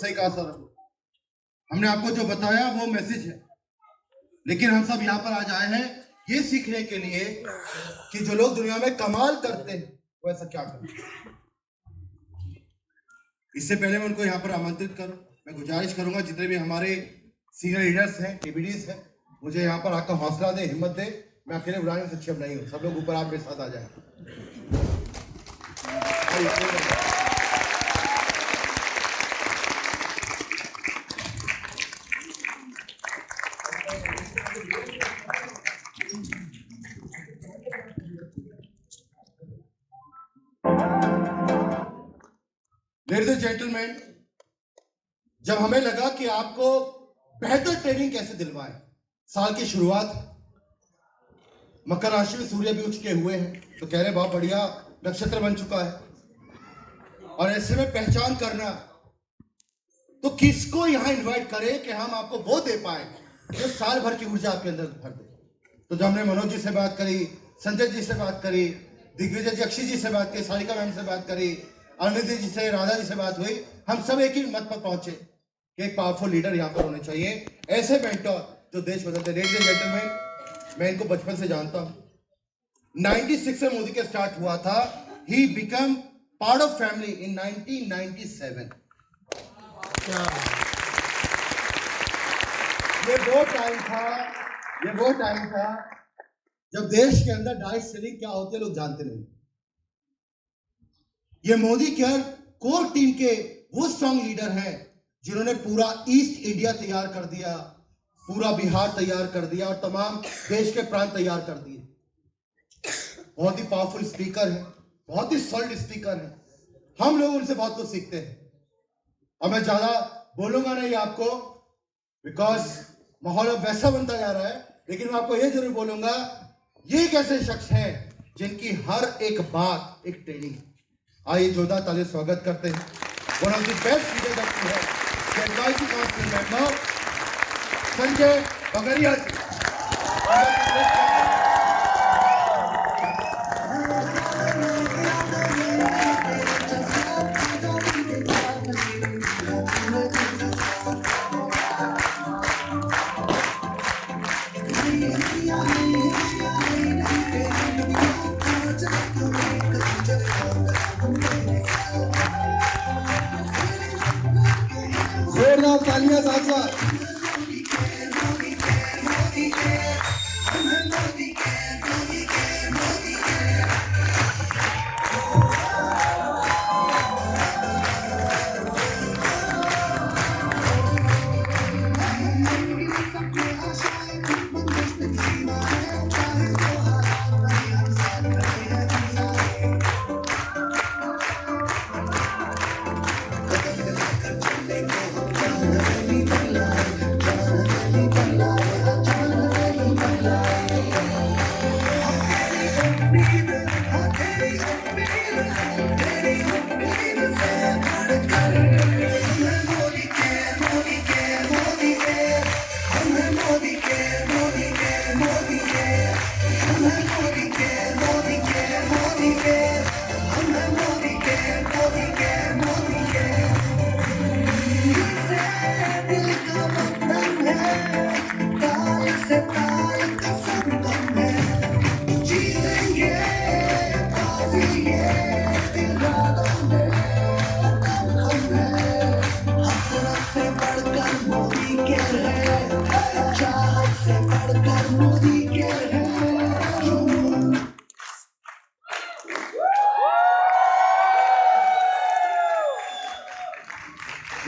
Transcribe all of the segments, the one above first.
सही कहा सर, हमने आपको जो बताया वो मैसेज है, लेकिन हम सब यहाँ पर आज आए हैं ये सीखने के लिए कि जो लोग दुनिया में कमाल करते हैं वो ऐसा क्या करते हैं। इससे पहले मैं उनको यहाँ पर आमंत्रित करूं, मैं गुजारिश करूंगा जितने भी हमारे सीनियर लीडर्स हैं, केबीडीज हैं, मुझे यहाँ पर आकर हौसला दे, हिम्मत दे। मैं अकेले बुलाने में सक्षम नहीं हूँ, सब लोग ऊपर आप मेरे साथ आ जाए। लेडीज एंड जेंटलमैन, जब हमें लगा कि आपको बेहतर ट्रेनिंग कैसे दिलवाएं, साल की शुरुआत, मकर राशि में सूर्य भी उच्च के हुए हैं, तो कह रहे बहुत बढ़िया नक्षत्र बन चुका है, और ऐसे में पहचान करना तो किसको यहां इनवाइट करें कि हम आपको वो दे पाए जो साल भर की ऊर्जा आपके अंदर भर दे। तो जब हमने मनोज जी से बात करी, संजय जी से बात करी, दिग्विजय जक्षी जी से बात की, सारिका मैम से बात करी, अनिल जी से, राधा जी से बात हुई, हम सब एक ही मत पर पहुंचे कि एक पावरफुल लीडर यहाँ पर होने चाहिए, ऐसे मेंटर जो देश बदलते। लेडीज एंड जेंटलमैन, मैं इनको बचपन से जानता हूं, 96 में मोदी के स्टार्ट हुआ था, ही become part of family in 1997। ये वो टाइम था जब देश के अंदर डाइस सेलिंग क्या होते लोग जानते नहीं। ये मोदी केयर कोर टीम के वो स्ट्रॉन्ग लीडर हैं जिन्होंने पूरा ईस्ट इंडिया तैयार कर दिया, पूरा बिहार तैयार कर दिया और तमाम देश के प्रांत तैयार कर दिए। बहुत ही पावरफुल स्पीकर है, बहुत ही सॉलिड स्पीकर है, हम लोग उनसे बहुत कुछ सीखते हैं। और मैं ज्यादा बोलूंगा नहीं आपको, बिकॉज माहौल अब वैसा बनता जा रहा है, लेकिन मैं आपको ये जरूर बोलूंगा, ये एक ऐसे शख्स हैं जिनकी हर एक बात एक ट्रेनिंग। आइए जोरदार ताली स्वागत करते हैं one of the best leader that we have, the advisory council member Sanjay Bagaria ji. जोरदार तालियां साथ साथ।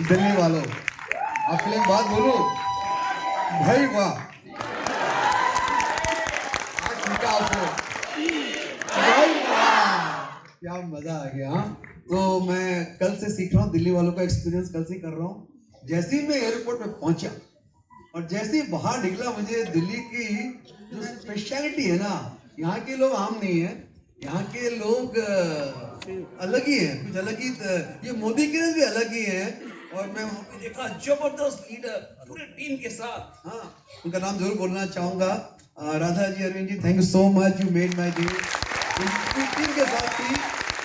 दिल्ली वालों, आपके लिए एक बात बोलूं भाई, वाह आज सीखा आपको भाई, वाह क्या मजा आ गया। तो मैं कल से सीख रहा हूँ, दिल्ली वालों का एक्सपीरियंस कल से कर रहा हूँ। जैसे ही मैं एयरपोर्ट पे पहुंचा और जैसे ही बाहर निकला, मुझे दिल्ली की जो स्पेशलिटी है ना, यहाँ के लोग आम नहीं है, यहाँ के लोग अलग ही है, कुछ अलग ही। ये मोदी के भी अलग ही है। और मैं वहाँ पे देखा जबरदस्त लीडर पूरे टीम के साथ। हाँ, उनका नाम जरूर बोलना चाहूंगा, Radha ji, Arvind ji, thank you so much, you made my day. Team के साथ थी,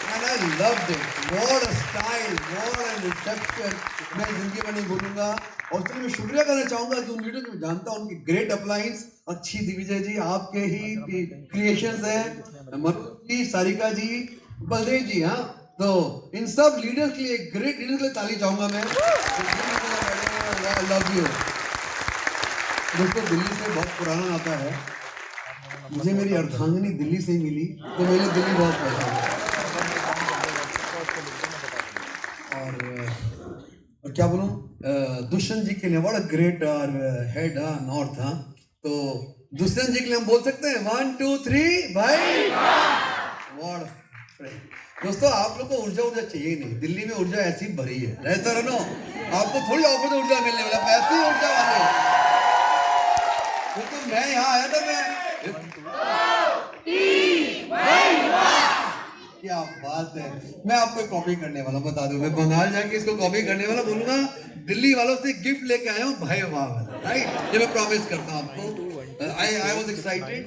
and I loved it. What a style, what a reception. मैं जिंदगी में नहीं भूलूंगा। और चलिए मैं शुक्रिया करना चाहूंगा कि उन लीडर को जानता हूं, उनकी ग्रेट अप्लायंस, अच्छी दिग्विजय जी आपके ही क्रिएशंस हैं, मनोज जी, सारिका जी, बलदेव जी, हाँ, तो इन सब लीडर्स के लिए, ग्रेट लीडर्स के लिए ताली चाहूंगा मैं। आई लव यू दोस्तों। दिल्ली से बहुत पुराना नाता है, मुझे मेरी अर्धांगिनी दिल्ली से ही मिली, तो मेरे लिए दिल्ली बहुत पसंद है। और क्या बोलूं, दुष्यंत जी के लिए what a great head north, हाँ, तो दुष्यंत जी के लिए हम बोल सकते हैं 1 2 3 भाई व्हाट। दोस्तों आप लोग को ऊर्जा चाहिए नहीं, दिल्ली में ऊर्जा ऐसी भरी है, रहता रहो, आपको थोड़ी ऑफर से ऊर्जा मिलने वाला, पैसे ही ऊर्जा वाले। तो मैं यहाँ आया था, क्या बात है, मैं आपको कॉपी करने वाला, बता दूं, मैं बंगाल जाके इसको कॉपी करने वाला, बोलूंगा दिल्ली वालों से गिफ्ट लेके आया हूँ भाई वाह, राइट, ये मैं प्रॉमिस करता हूँ आपको। I was excited.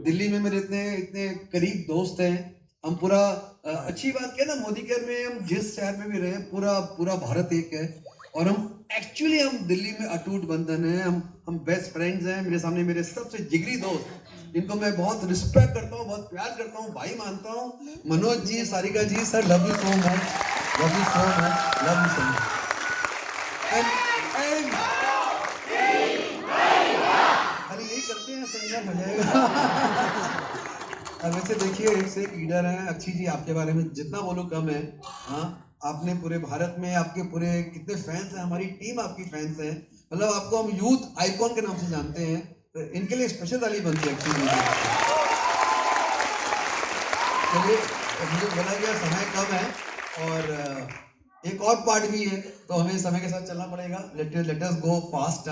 दिल्ली में मेरे इतने इतने करीब दोस्त हैं, हम पूरा अच्छी बात क्या ना, मोदी केयर में हम जिस शहर में भी रहे, पूरा पूरा भारत एक है, और हम एक्चुअली हम दिल्ली में अटूट बंधन है, हम बेस्ट फ्रेंड्स हैं। मेरे सामने मेरे सबसे जिगरी दोस्त, इनको मैं बहुत रिस्पेक्ट करता हूँ, बहुत प्यार करता हूँ, भाई मानता हूँ, Manoj ji, Sarika ji, sir love you so much, love you so much, love you so much. खाली यही करते हैं, संज्ञा हो जाएगा। अब वैसे देखिए, एक से एक लीडर हैं। अच्छी जी, आपके बारे में जितना बोलो कम है, हाँ, आपने पूरे भारत में आपके पूरे कितने फैंस हैं, हमारी टीम आपकी फैंस है, मतलब आपको हम यूथ आइकॉन के नाम से जानते हैं, तो इनके लिए स्पेशल ताली बनती है एक्चुअली। चलिए, मुझे बोला गया समय कम है, और एक और पार्ट भी है, तो हमें समय के साथ चलना पड़ेगा, लेट अस गो फास्ट।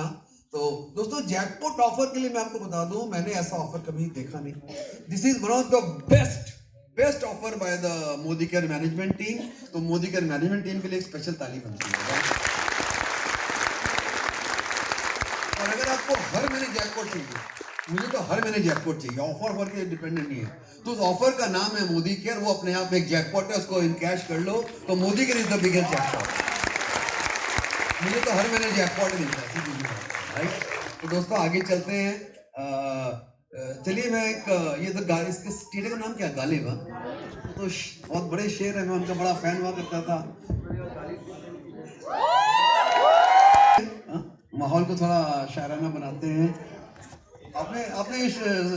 तो दोस्तों, जैकपॉट ऑफर के लिए मैं आपको बता दूं, मैंने ऐसा ऑफर कभी देखा नहीं। This is one of the best offer by the Modi care management team. तो मोदी केयर मैनेजमेंट टीम के लिए एक स्पेशल ताली बनती है। और अगर आपको हर महीने जैकपॉट चाहिए, मुझे तो हर महीने जैकपॉट चाहिए, ऑफर के डिपेंडेंट नहीं है, तो उस ऑफर का नाम है मोदी केयर, वो अपने आप में एक जैकपॉट है, उसको इन कैश कर लो, तो Modi care is the biggest jackpot. मुझे तो हर महीने जैकपॉट मिलता है, राइट। तो दोस्तों आगे चलते हैं। चलिए मैं एक ये तो इसके स्टेडियम का नाम क्या है, गालिब, तो बहुत बड़े शेर है, मैं उनका बड़ा फैन हुआ करता था। माहौल को थोड़ा शायराना बनाते हैं। आपने आपने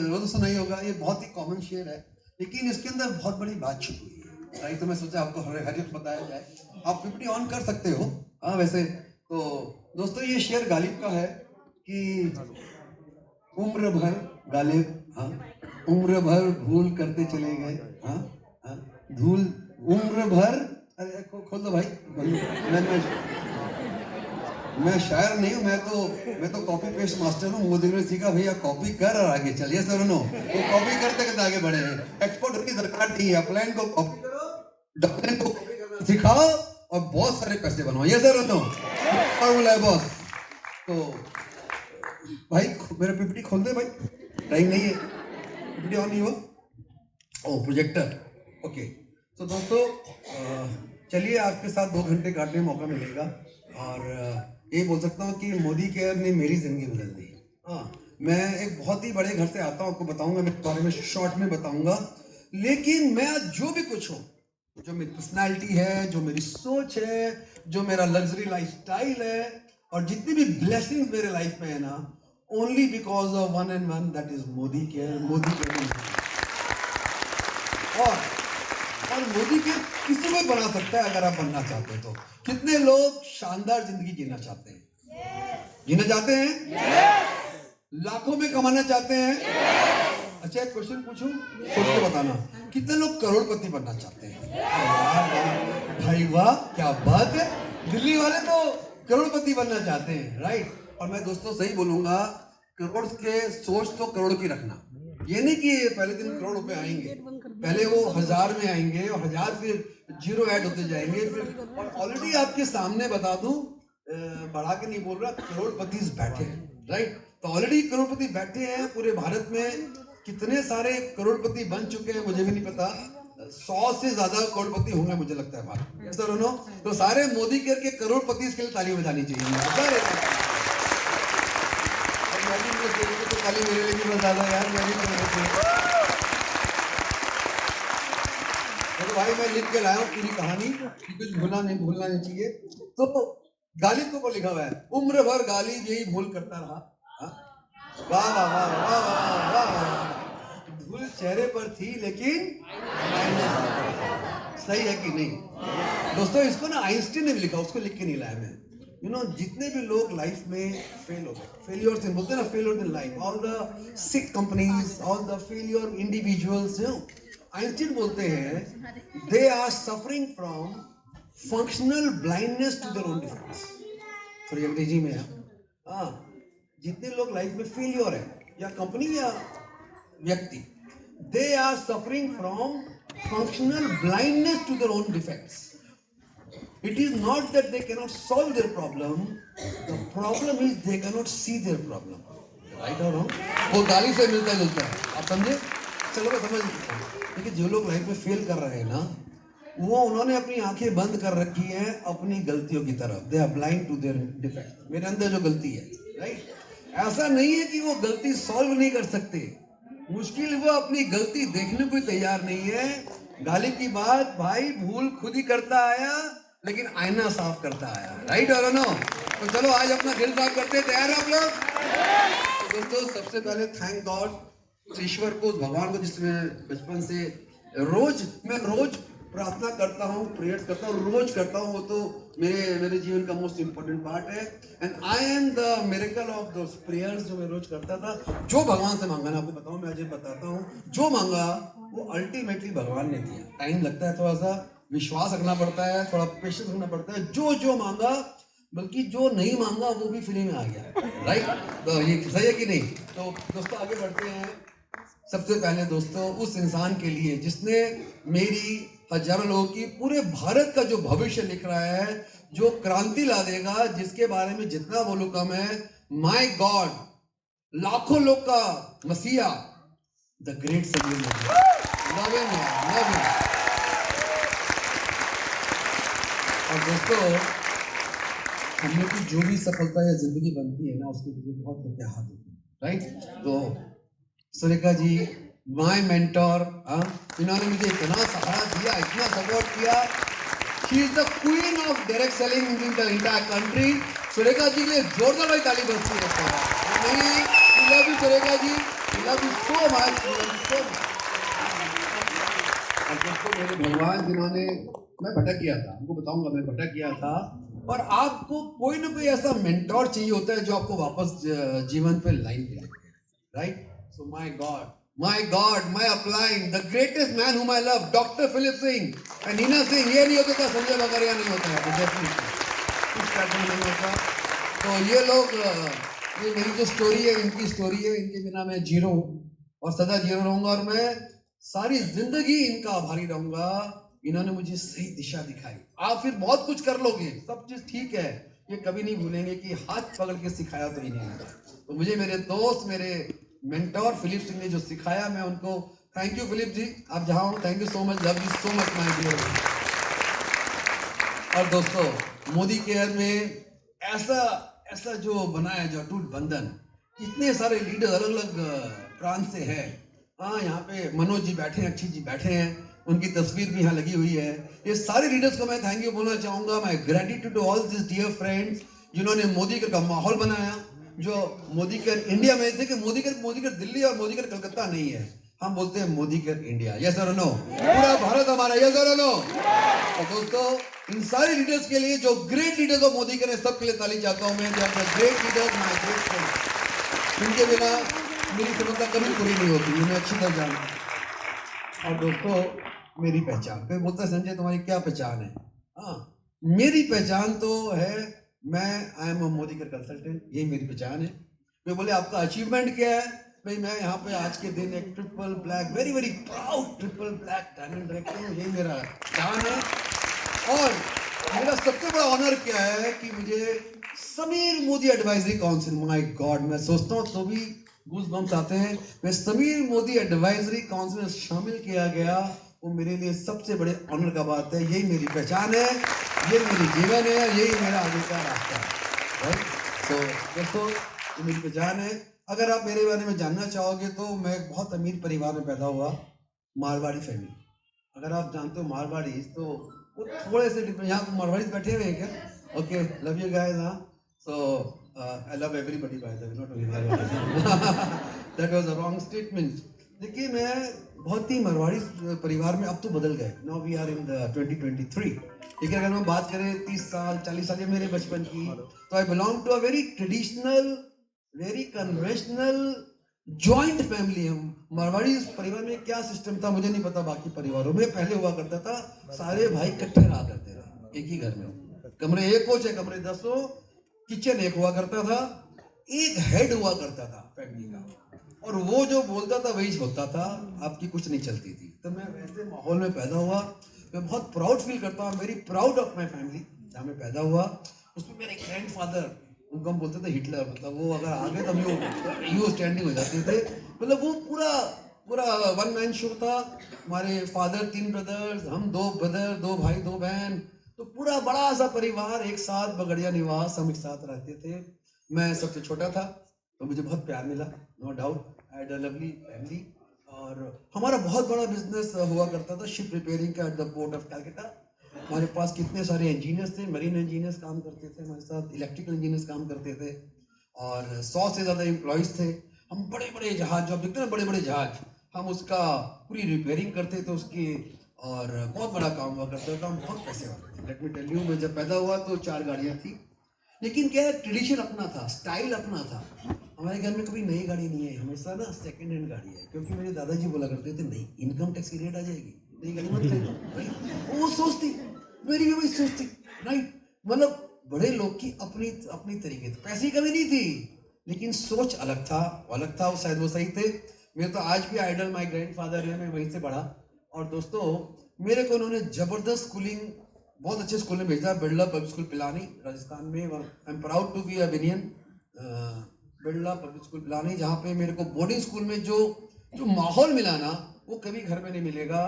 वो तो सुना ही होगा, ये बहुत ही कॉमन शेर है, लेकिन इसके अंदर बहुत बड़ी बात छुपी है, राइट। तो मैं सोचा आपको हर एक बताया जाए। आप 50 ऑन कर सकते हो, हाँ। वैसे तो दोस्तों, ये शेर गालिब का है कि उम्र भर गालिब, हाँ, उम्र भर भूल करते चले गए, हाँ, हाँ, धूल उम्र भर। अरे खोल दो भाई, मैं शायर नहीं हूँ, मैं तो कॉपी पेस्ट मास्टर हूँ। मोदी ने सीखा भैया कॉपी कर और आगे चलिए, सर नो, वो कॉपी करते करते आगे बढ़े हैं। एक्सपोर्ट की दरकार नहीं है, अपलाइन को कॉपी करो, डॉक्यूमेंट को सिखाओ और बहुत सारे पैसे बनाओ, ये सर नो फॉर्मूला है बॉस। तो भाई मेरा पीपीटी खोल दे भाई, टाइम नहीं है, पीपीटी ऑन नहीं हुआ, ओ प्रोजेक्टर, ओके। तो दोस्तों चलिए, आपके साथ 2 घंटे काटने का मौका मिलेगा, और ये बोल सकता हूँ कि मोदी केयर ने मेरी जिंदगी बदल दी। हाँ, मैं एक बहुत ही बड़े घर से आता हूँ, आपको बताऊंगा, मेरे बारे में शॉर्ट में बताऊंगा, लेकिन मैं जो भी कुछ हूँ, जो मेरी पर्सनैलिटी है, जो मेरी सोच है, जो मेरा लग्जरी लाइफस्टाइल है, और जितनी भी ब्लेसिंग्स मेरे लाइफ में है ना, only because of one and one, that is Modi care. Modi care और मोदी केयर किसी को बना सकता है अगर आप बनना चाहते हैं तो। कितने लोग शानदार जिंदगी जीना चाहते हैं? जीना चाहते हैं? लाखों में कमाना चाहते हैं? अच्छा, एक क्वेश्चन पूछूं, सोच के बताना, कितने लोग करोड़पति बनना चाहते हैं? भाई वाह, क्या बात है, दिल्ली वाले तो करोड़पति बनना चाहते हैं, राइट। और मैं दोस्तों सही बोलूंगा, करोड़ के सोच तो करोड़ की रखना, ये नहीं कि पहले दिन करोड़ रुपए आएंगे, पहले वो 1000 में आएंगे, और 1000 फिर जीरो ऐड होते जाएंगे, फिर और ऑलरेडी आपके सामने बता दूं, बढ़ा के नहीं बोल रहा, करोड़पति बैठे हैं, राइट। तो ऑलरेडी करोड़पति बैठे हैं पूरे भारत में। कितने सारे करोड़पति बन चुके हैं मुझे भी नहीं पता, 100 से ज्यादा करोड़पति होंगे मुझे लगता है भारत में, सर नो। तो सारे मोदी केयर के करोड़पति इसके लिए ताली बजानी चाहिए। तो ताली मेरे लिए भी बजा दो यार, मैं भी तो भाई मैं लिख के लाया हूँ पूरी कहानी कि कुछ भूलना नहीं चाहिए। तो गालिब को लिखा हुआ है, उम्र भर गालिब यही भूल करता रहा। वाह वाह वाह वाह वाह वाह वाह, धूल चेहरे पर थी लेकिन सही है कि नहीं दोस्तों? इसको ना आइंस्टीन ने भी लिखा, उसको लिख के नहीं लाया मैं। यू नो, जितने भी लोग लाइफ में फेल हो गए, फेलियर्स बोलते हैं ना, failure in life, all the sick companies, all the failure individuals, Einstein बोलते हैं they are suffering from functional blindness to their own defects. थोड़ी अंग्रेजी में है। हाँ, जितने लोग लाइफ में फेलियर है, या कंपनी या व्यक्ति, they are suffering from functional blindness to their own defects. It is not that they cannot solve their problem, the problem is they cannot see their problem. Right or wrong? वो गाली से मिलता जुलता है, आप समझे? चलो मैं समझ सकता हूँ, लेकिन जो लोग लाइफ में फेल कर रहे हैं ना, वो उन्होंने अपनी आंखें बंद कर रखी हैं अपनी गलतियों की तरफ। They are blind to their defect. मेरे अंदर जो गलती है, राइट? ऐसा नहीं है कि वो गलती सॉल्व नहीं कर सकते, मुश्किल वो अपनी गलती देखने को तैयार नहीं है। गालिब की बात, भाई भूल खुद ही करता आया लेकिन आईना साफ करता आया। राइट और नो? तो चलो आज अपना दिल साफ करते हैं। तैयार हो आप लोग? तो दोस्तों, सबसे पहले थैंक गॉड, ईश्वर को, भगवान को, जिसमें बचपन से मैं रोज प्रार्थना करता हूँ, प्रेयर करता हूँ, रोज करता हूँ। वो तो मेरे जीवन का मोस्ट इंपॉर्टेंट पार्ट है। And I am the miracle of those prayers जो मैं रोज करता था। जो भगवान से मांगा ना, आपको बताऊँ, मैं आज बताता हूँ, जो मांगा वो अल्टीमेटली भगवान ने दिया। टाइम लगता है, थोड़ा सा विश्वास रखना पड़ता है, थोड़ा पेशेंस रखना पड़ता है। जो मांगा, बल्कि जो नहीं मांगा वो भी फ्री में आ गया। राइट? तो ये सही है कि नहीं? तो दोस्तों आगे बढ़ते हैं। सबसे पहले दोस्तों, उस इंसान के लिए जिसने मेरी, हजारों लोगों की, पूरे भारत का जो भविष्य लिख रहा है, जो क्रांति ला देगा, जिसके बारे में जितना बोलूं कम है, माय गॉड, लाखों लोग का मसीहा, the great Sanjay Modi. Love him. और दोस्तों, हम लोग की जो भी सफलता या जिंदगी बनती है ना, उसके पीछे बहुत लोग हाथ होते हैं। राइट? तो सुरेखा जी, माय मेंटोर, इन्होंने मुझे इतना सहारा दिया, इतना सपोर्ट किया। She is the queen of direct selling in the entire country. Surekha ji के लिए जोरदार वाली ताली बजती है। Love you Surekha ji, love you so much, love you so much. और दोस्तों, मेरे भगवान जिन्होंने, मैं भटक गया था, आपको बताऊंगा, मैं भटक गया था। और आपको कोई ना कोई ऐसा मेंटोर चाहिए होता है जो आपको वापस जीवन पे लाइन पे लेके आए। Right? So my god, my upline, the greatest man whom I love, doctor Philip Singh and Neena Singh. ये नहीं होता था, संजय बगरिया नहीं होता है, इस पैटर्न नहीं होता। तो ये लोग, ये मेरी जो स्टोरी है, इनकी स्टोरी है, इनके बिना मैं जीरो हूँ और सदा जीरो रहूंगा। और मैं सारी जिंदगी इनका आभारी रहूंगा। इन्होंने मुझे सही दिशा दिखाई। आप फिर बहुत कुछ कर लोगे, सब चीज ठीक है, ये कभी नहीं भूलेंगे कि हाथ पकड़ के सिखाया तो इन्हें है। तो मुझे मेरे दोस्त, मेरे मेंटोर फिलिप सिंह ने जो सिखाया, मैं उनको थैंक यू फिलिप जी, आप जहां हो, thank you so much, love you so much my dear. और दोस्तों, मोदी केयर में ऐसा जो बनाया, जो अटूट बंधन, इतने सारे लीडर अलग अलग प्रांत से है। हाँ, यहाँ पे मनोज जी बैठे हैं, अक्षय जी बैठे हैं, उनकी तस्वीर भी यहाँ लगी हुई है। ये सारे लीडर्स को मैं थैंक यू बोलना चाहूंगा। My gratitude to all this dear friends, जिन्होंने मोदी केयर का माहौल बनाया। जो मोदी केयर इंडिया में थे कि मोदी केयर दिल्ली और मोदी केयर कलकत्ता नहीं है, हम बोलते हैं मोदी केयर इंडिया। यस और नो? पूरा भारत हमारा। यस और नो? और दोस्तों, इन सारे लीडर्स के लिए, जो great leaders of Modi care, सबके लिए ताली चाहता हूं मैं। Great leaders, my great friends, इनके बिना मेरी सफलता कभी पूरी नहीं होती, मैं अच्छी तरह जानता हूं। और दोस्तों, मेरी पहचान, कोई बोलता है संजय तुम्हारी क्या पहचान है? हाँ, मेरी पहचान तो है, मैं आई am a Modi care consultant, ये मेरी पहचान है। कोई बोले आपका अचीवमेंट क्या है? भाई मैं यहाँ पे आज के दिन एक triple black, very very proud triple black diamond director हूँ, यही मेरा पहचान है। और मेरा सबसे बड़ा ऑनर क्या है कि मुझे Sameer Modi advisory council, my God, मैं सोचता हूँ तो भी गूज़बम्प्स आते हैं, मैं समीर मोदी एडवाइजरी काउंसिल में शामिल किया गया। वो मेरे लिए सबसे बड़े ऑनर का बात है। यही मेरी पहचान है, ये मेरी जीवन है, यही मेरा आगे का रास्ता है, राइट। तो दोस्तों, ये मेरी पहचान है। अगर आप मेरे बारे में जानना चाहोगे तो मैं एक बहुत अमीर परिवार में पैदा हुआ, मारवाड़ी फैमिली। अगर आप जानते हो मारवाड़ी तो वो थोड़े से डिफरेंट, यहाँ मारवाड़ी बैठे हुए हैं क्या? Okay, love you guys. हाँ, so I love everybody by the way, not only Marwari. That was a wrong statement. देखिए, मैं बहुत ही मारवाड़ी परिवार में अब तो बदल गए। Now we are in the 2023। लेकिन अगर हम बात करें 30 साल 40 साल ये मेरे बचपन की, तो I belong to a very traditional, very conventional joint family. हम मारवाड़ी परिवार में क्या सिस्टम था मुझे नहीं पता, बाकी परिवारों में पहले हुआ करता था सारे भाई इकट्ठे रहा करते थे एक ही घर में, कमरे एक हो चाहे कमरे 10 हो, किचन एक हुआ करता था, एक हेड हुआ करता था फैमिली का, और वो जो बोलता था वही होता था, आपकी कुछ नहीं चलती थी। तो मैं वैसे माहौल में पैदा हुआ। मैं बहुत प्राउड फील करता हूँ, very proud of my family जहाँ मैं पैदा हुआ। उसमें मेरे ग्रैंडफादर, उनको हम बोलते थे हिटलर, मतलब वो अगर आ गए तो यू स्टैंडिंग हो जाते थे। मतलब वो पूरा पूरा वन मैन शो था। हमारे फादर 3 ब्रदर्स, हम 2 ब्रदर, 2 भाई 2 बहन, तो पूरा बड़ा सा परिवार एक साथ, बगड़िया निवास, हम एक साथ रहते थे। मैं सबसे छोटा था तो मुझे बहुत प्यार मिला, no doubt. I had a lovely family. और हमारा बहुत बड़ा बिजनेस हुआ करता था शिप रिपेयरिंग का at the port of Calcutta. हमारे पास कितने सारे इंजीनियर्स थे, मरीन इंजीनियर्स काम करते थे हमारे साथ, इलेक्ट्रिकल इंजीनियर्स काम करते थे, और 100 से ज़्यादा एम्प्लॉयज़ थे। हम बड़े बड़े जहाज, जो आप देखते हैं बड़े बड़े जहाज, हम उसका पूरी रिपेयरिंग करते थे उसकी, और बहुत बड़ा काम हुआ करता था। हम बहुत पैसे वाले थे। लेट मी टेल यू, मैं जब पैदा हुआ तो 4 गाड़ियाँ थी। लेकिन क्या है, ट्रेडिशन अपना था, स्टाइल अपना था। हमारे घर में कभी नई गाड़ी नहीं है, हमेशा ना सेकंड हैंड गाड़ी है, क्योंकि मेरे दादाजी बोला करते थे नहीं, इनकम टैक्स की रेट आ जाएगी, नई गाड़ी मत खरीदो, राइट। वो सोच थी, मेरी भी वही सोच थी, राइट। मतलब बड़े लोग की अपनी अपनी तरीके थी, पैसे की कमी नहीं थी, लेकिन सोच अलग था, अलग था। वो शायद वो सही थे। मेरे तो आज भी आइडल माय ग्रैंडफादर है, मैं वहीं से पढ़ा। और दोस्तों, मेरे को उन्होंने जबरदस्त स्कूलिंग, बहुत अच्छे स्कूल में भेजा, बिरला पब्लिक स्कूल पिलानी राजस्थान में। I am proud to be a Birlanian, Birla public school Pilani, जहाँ पे मेरे को बोर्डिंग स्कूल में जो जो माहौल मिला ना, वो कभी घर में नहीं मिलेगा।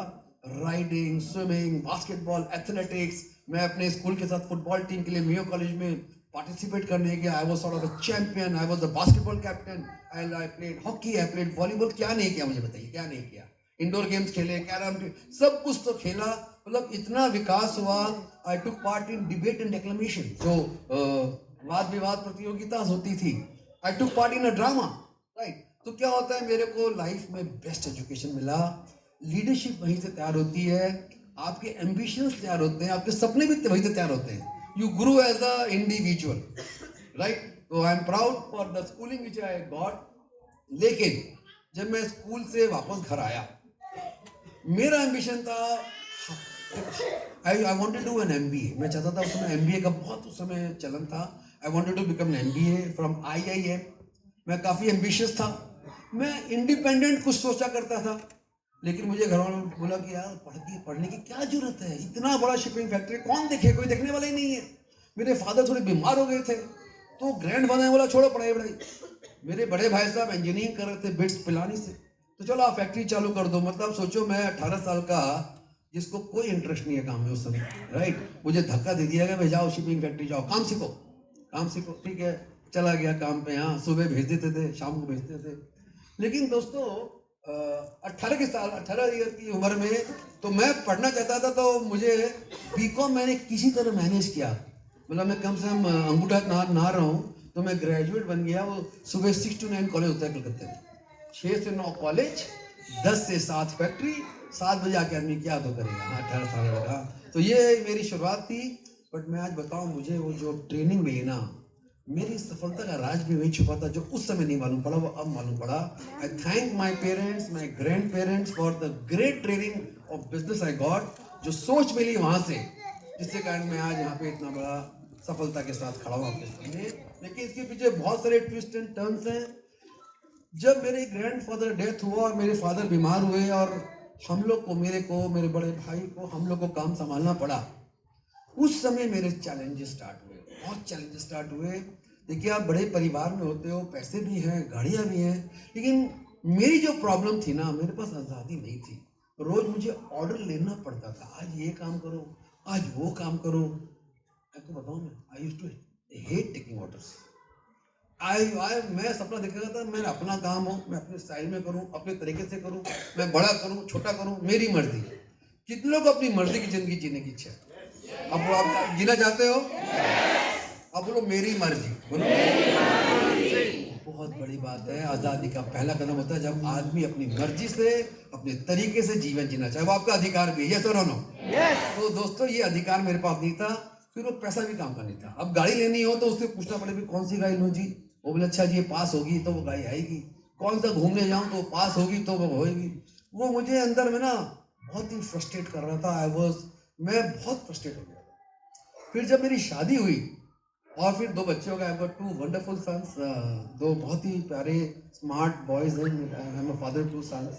Riding, swimming, basketball, athletics. मैं अपने स्कूल के साथ फुटबॉल टीम के लिए मेयो कॉलेज में पार्टिसिपेट करने गया। I was sort of a champion, I was the basketball captain, and I played hockey, I played volleyball. क्या नहीं किया मुझे बताइए, क्या नहीं किया। इंडोर गेम्स खेले, कैरम, सब कुछ तो खेला। मतलब इतना विकास हुआ। I took part in debate and declamation, जो वाद विवाद प्रतियोगिता होती थी। I took part in a drama, right. तो क्या होता है, मेरे को लाइफ में बेस्ट एजुकेशन मिला। लीडरशिप वहीं से तैयार होती है, आपके एम्बिशंस तैयार होते हैं, आपके सपने भी वहीं से तैयार होते हैं। You grow as a individual, right. तो I am proud for the schooling which I got. लेकिन जब मैं स्कूल से वापस घर आया, मेरा एम्बिशन था, I wanted to do an MBA. मैं चाहता था, उस समय एमबीए का बहुत उस समय चलन था। I wanted to become an MBA from IIM. मैं काफ़ी एम्बिशियस था, मैं इंडिपेंडेंट कुछ सोचा करता था। लेकिन मुझे घर वालों ने बोला कि यार पढ़ने की क्या जरूरत है, इतना बड़ा शिपिंग फैक्ट्री कौन देखे, कोई देखने वाला ही नहीं है। मेरे फादर थोड़े बीमार हो गए थे, तो ग्रैंड फादर ने बोला छोड़ो पढ़ाई वढ़ाई। मेरे बड़े भाई साहब इंजीनियरिंग कर रहे थे बिट्स पिलानी से, तो चलो आप फैक्ट्री चालू कर दो। मतलब सोचो, मैं 18 साल का, जिसको कोई इंटरेस्ट नहीं है काम में उस समय, राइट, मुझे धक्का दे दिया गया, भाई जाओ शिपिंग फैक्ट्री जाओ, काम सीखो, काम सीखो। ठीक है, चला गया काम पे। हाँ, सुबह भेज देते थे, शाम को भेजते थे। लेकिन दोस्तों, 18 ईयर की उम्र में तो मैं पढ़ना चाहता था, तो मुझे बीकॉम मैंने किसी तरह मैनेज किया। मतलब मैं कम से कम अंगूठा ना रहा हूँ, तो मैं ग्रेजुएट बन गया। वो सुबह 6 to 9 कॉलेज होता है कलकत्ते में, 6 से 9 कॉलेज, 10 से 7 फैक्ट्री, 7 बजे आके आदमी क्या तो करेगा। हाँ, 18 साल का। तो ये मेरी शुरुआत थी। बट मैं आज बताऊं, मुझे वो जो ट्रेनिंग मिली ना, मेरी सफलता का राज भी वही छुपा था, जो उस समय नहीं मालूम पड़ा, वो अब मालूम पड़ा। आई thank my parents, my grand parents for the great training of business I got. जो सोच मिली वहां से, जिसके कारण मैं आज यहाँ पे इतना बड़ा सफलता के साथ खड़ा हूँ आपके सामने। लेकिन इसके पीछे बहुत सारे ट्विस्ट एंड टर्न्स हैं। जब मेरे ग्रैंडफादर डेथ हुआ और मेरे फादर बीमार हुए, और हम लोग को, मेरे बड़े भाई को, हम लोग को काम संभालना पड़ा, उस समय मेरे चैलेंजेस स्टार्ट हुए, बहुत चैलेंजेस स्टार्ट हुए। देखिए, आप बड़े परिवार में होते हो, पैसे भी हैं, गाड़ियाँ भी हैं, लेकिन मेरी जो प्रॉब्लम थी ना, मेरे पास आज़ादी नहीं थी। रोज मुझे ऑर्डर लेना पड़ता था, आज ये काम करो, आज वो काम करो। आपको बताऊं, मैं I used to hate taking orders. मैं सपना देखा था मैं अपना काम हो, मैं अपने स्टाइल में करूं, अपने तरीके से करूं, मैं बड़ा करूं छोटा करूं, मेरी मर्जी। कितने लोग अपनी मर्जी की जिंदगी जीने की इच्छा है? अब वो आप जीना चाहते हो? अब बोलो मेरी मर्जी, बोलो। बहुत बड़ी बात है। आजादी का पहला कदम होता है जब आदमी अपनी मर्जी से, अपने तरीके से जीवन जीना चाहे। वो आपका अधिकार भी है, यस और नो? तो दोस्तों, ये अधिकार मेरे पास नहीं था, फिर वो पैसा भी काम का नहीं था। अब गाड़ी लेनी हो तो उससे पूछना पड़े भी कौन सी गाड़ी लूं जी? वो बोले अच्छा जी, ये पास होगी तो वो गाड़ी आएगी। कौन सा घूमने जाऊं तो पास होगी तो वो होगी। वो मुझे अंदर में ना बहुत ही फ्रस्ट्रेट कर रहा था। मैं बहुत फ्रस्ट्रेट हो गया था। फिर जब मेरी शादी हुई और फिर 2 बच्चे हो गए, आई गॉट 2 वंडरफुल सन्स, 2 बहुत ही प्यारे स्मार्ट बॉयज हैं। I am a father of 2 sons.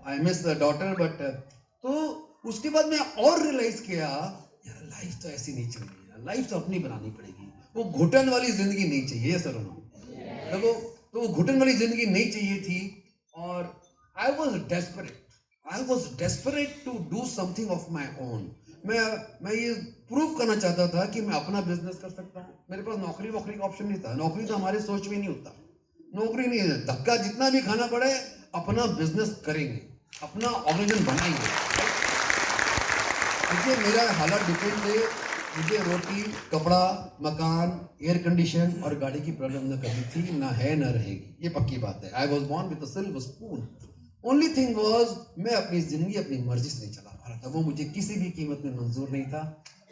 I miss the daughter but तो उसके बाद मैं और रियलाइज किया, यार लाइफ तो ऐसी नहीं चल रही है, लाइफ तो अपनी बनानी पड़ेगी। वो घुटन वाली जिंदगी नहीं चाहिए सर। देखो, तो वो घुटन वाली जिंदगी नहीं चाहिए थी। और I was desperate to do something of my own. मैं ये प्रूव करना चाहता था कि मैं अपना बिजनेस कर सकता हूँ। मेरे पास नौकरी वोकरी का ऑप्शन नहीं था। नौकरी तो हमारे सोच में नहीं होता। नौकरी नहीं है, धक्का जितना भी खाना पड़े अपना बिजनेस करेंगे, अपना ऑर्गेनाइजेशन बनाएंगे। मुझे मेरा हालात डिपेंड थे। मुझे रोटी, कपड़ा, मकान, एयर कंडीशन और गाड़ी की प्रॉब्लम न कभी थी, ना है ना रहेगी, ये पक्की बात है। I was born with a silver spoon. Only thing was, मैं अपनी जिंदगी अपनी मर्जी से नहीं चला पा रहा था। वो मुझे किसी भी कीमत में मंजूर नहीं था।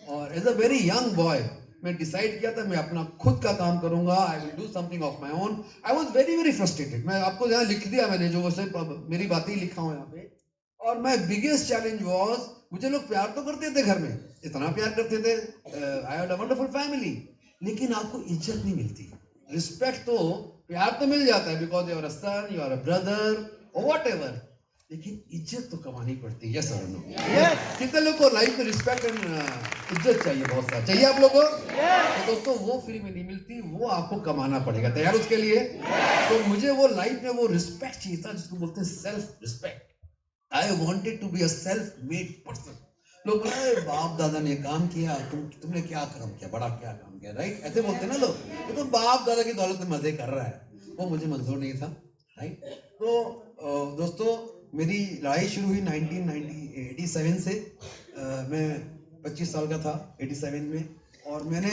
और as a very young boy मैं डिसाइड किया था मैं अपना खुद का काम करूंगा। I will do something of my own. I was very very frustrated. मैं आपको यहाँ लिख दिया मैंने, जो सिर्फ मेरी बातें ही लिखा हूँ यहाँ पे। और माई बिगेस्ट चैलेंज वॉज, मुझे लोग प्यार तो करते थे घर में, इतना प्यार करते थे, आई हैड अ वंडरफुल फैमिली, लेकिन आपको इज्जत नहीं मिलती। रिस्पेक्ट तो, प्यार तो मिल जाता है because you are a son, you are a brother और वॉट एवर, लेकिन इज्जत तो कमानी पड़ती है। यस और नो? कितने लोग को लाइफ में रिस्पेक्ट एंड इज्जत चाहिए? बहुत सारा चाहिए आप लोगों को। तो दोस्तों, वो फ्री में नहीं मिलती, वो आपको कमाना पड़ेगा। तैयार उसके लिए? तो मुझे वो लाइफ में वो रिस्पेक्ट चाहिए था जिसको बोलते हैं self respect. I wanted to be a self made person. लोग बोले "अरे, बाप दादा ने काम किया, तुमने क्या काम किया, बड़ा क्या काम किया", राइट? ऐसे बोलते हैं ना लोग। ये तो बाप दादा की दौलत में मजे कर रहा है। वो मुझे मंजूर नहीं था, राइट? तो दोस्तों, मेरी लड़ाई शुरू हुई 1987 से। मैं 25 साल का था 87 में। और मैंने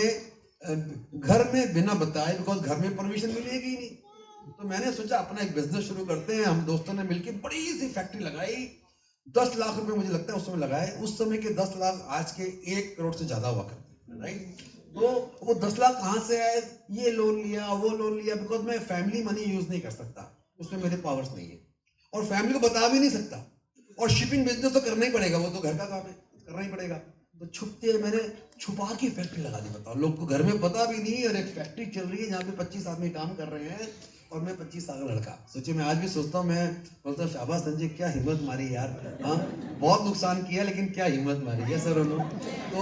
घर में बिना बताए, बिकॉज घर में परमिशन मिलेगी ही नहीं, तो मैंने सोचा अपना एक बिजनेस शुरू करते हैं। हम दोस्तों ने मिलकर बड़ी सी फैक्ट्री लगाई। 10 लाख रुपए मुझे लगता है उस समय लगाए। उस समय के 10 लाख आज के 1 करोड़ से ज्यादा हुआ करते, राइट? तो वो 10 लाख कहाँ से आए? ये लोन लिया, वो लोन लिया, बिकॉज मैं फैमिली मनी यूज नहीं कर सकता, उसमें मेरे पावर्स नहीं है, और फैमिली को बता भी नहीं सकता। और शिपिंग बिजनेस तो करना ही पड़ेगा, वो तो घर का काम है, करना ही पड़ेगा। तो छुपते मैंने छुपा के फैक्ट्री लगा दी। बताओ, लोग को घर में पता भी नहीं, और एक फैक्ट्री चल रही है जहाँ पे 25 आदमी काम कर रहे हैं, और मैं 25 साल का लड़का। सोचिए, मैं आज भी सोचता हूँ, मैं बोलता हूँ शाबाश संजय, क्या हिम्मत मारी यार। हाँ, बहुत नुकसान किया लेकिन क्या हिम्मत मारी है सर। तो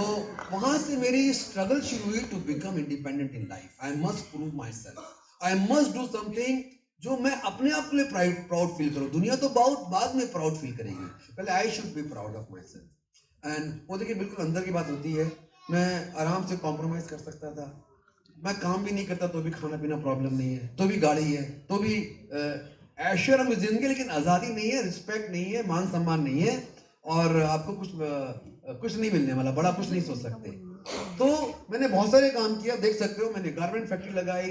वहां से मेरी स्ट्रगल शुरू हुई to become independent in life. I must prove myself, I must do something जो मैं अपने आप के लिए प्राउड फील करूं। दुनिया तो बहुत बाद में प्राउड फील करेगी, पहले I should be proud of my self. And वो देखिए, बिल्कुल अंदर की बात होती है। मैं आराम से कॉम्प्रोमाइज कर सकता था। मैं काम भी नहीं करता तो भी खाना पीना प्रॉब्लम नहीं है, तो भी गाड़ी है, तो भी ऐश्वर्य में जिंदगी, लेकिन आज़ादी नहीं है, रिस्पेक्ट नहीं है, मान सम्मान नहीं है, और आपको कुछ नहीं मिलने वाला, बड़ा कुछ नहीं सोच सकते। तो मैंने बहुत सारे काम किया, देख सकते हो। मैंने गारमेंट फैक्ट्री लगाई।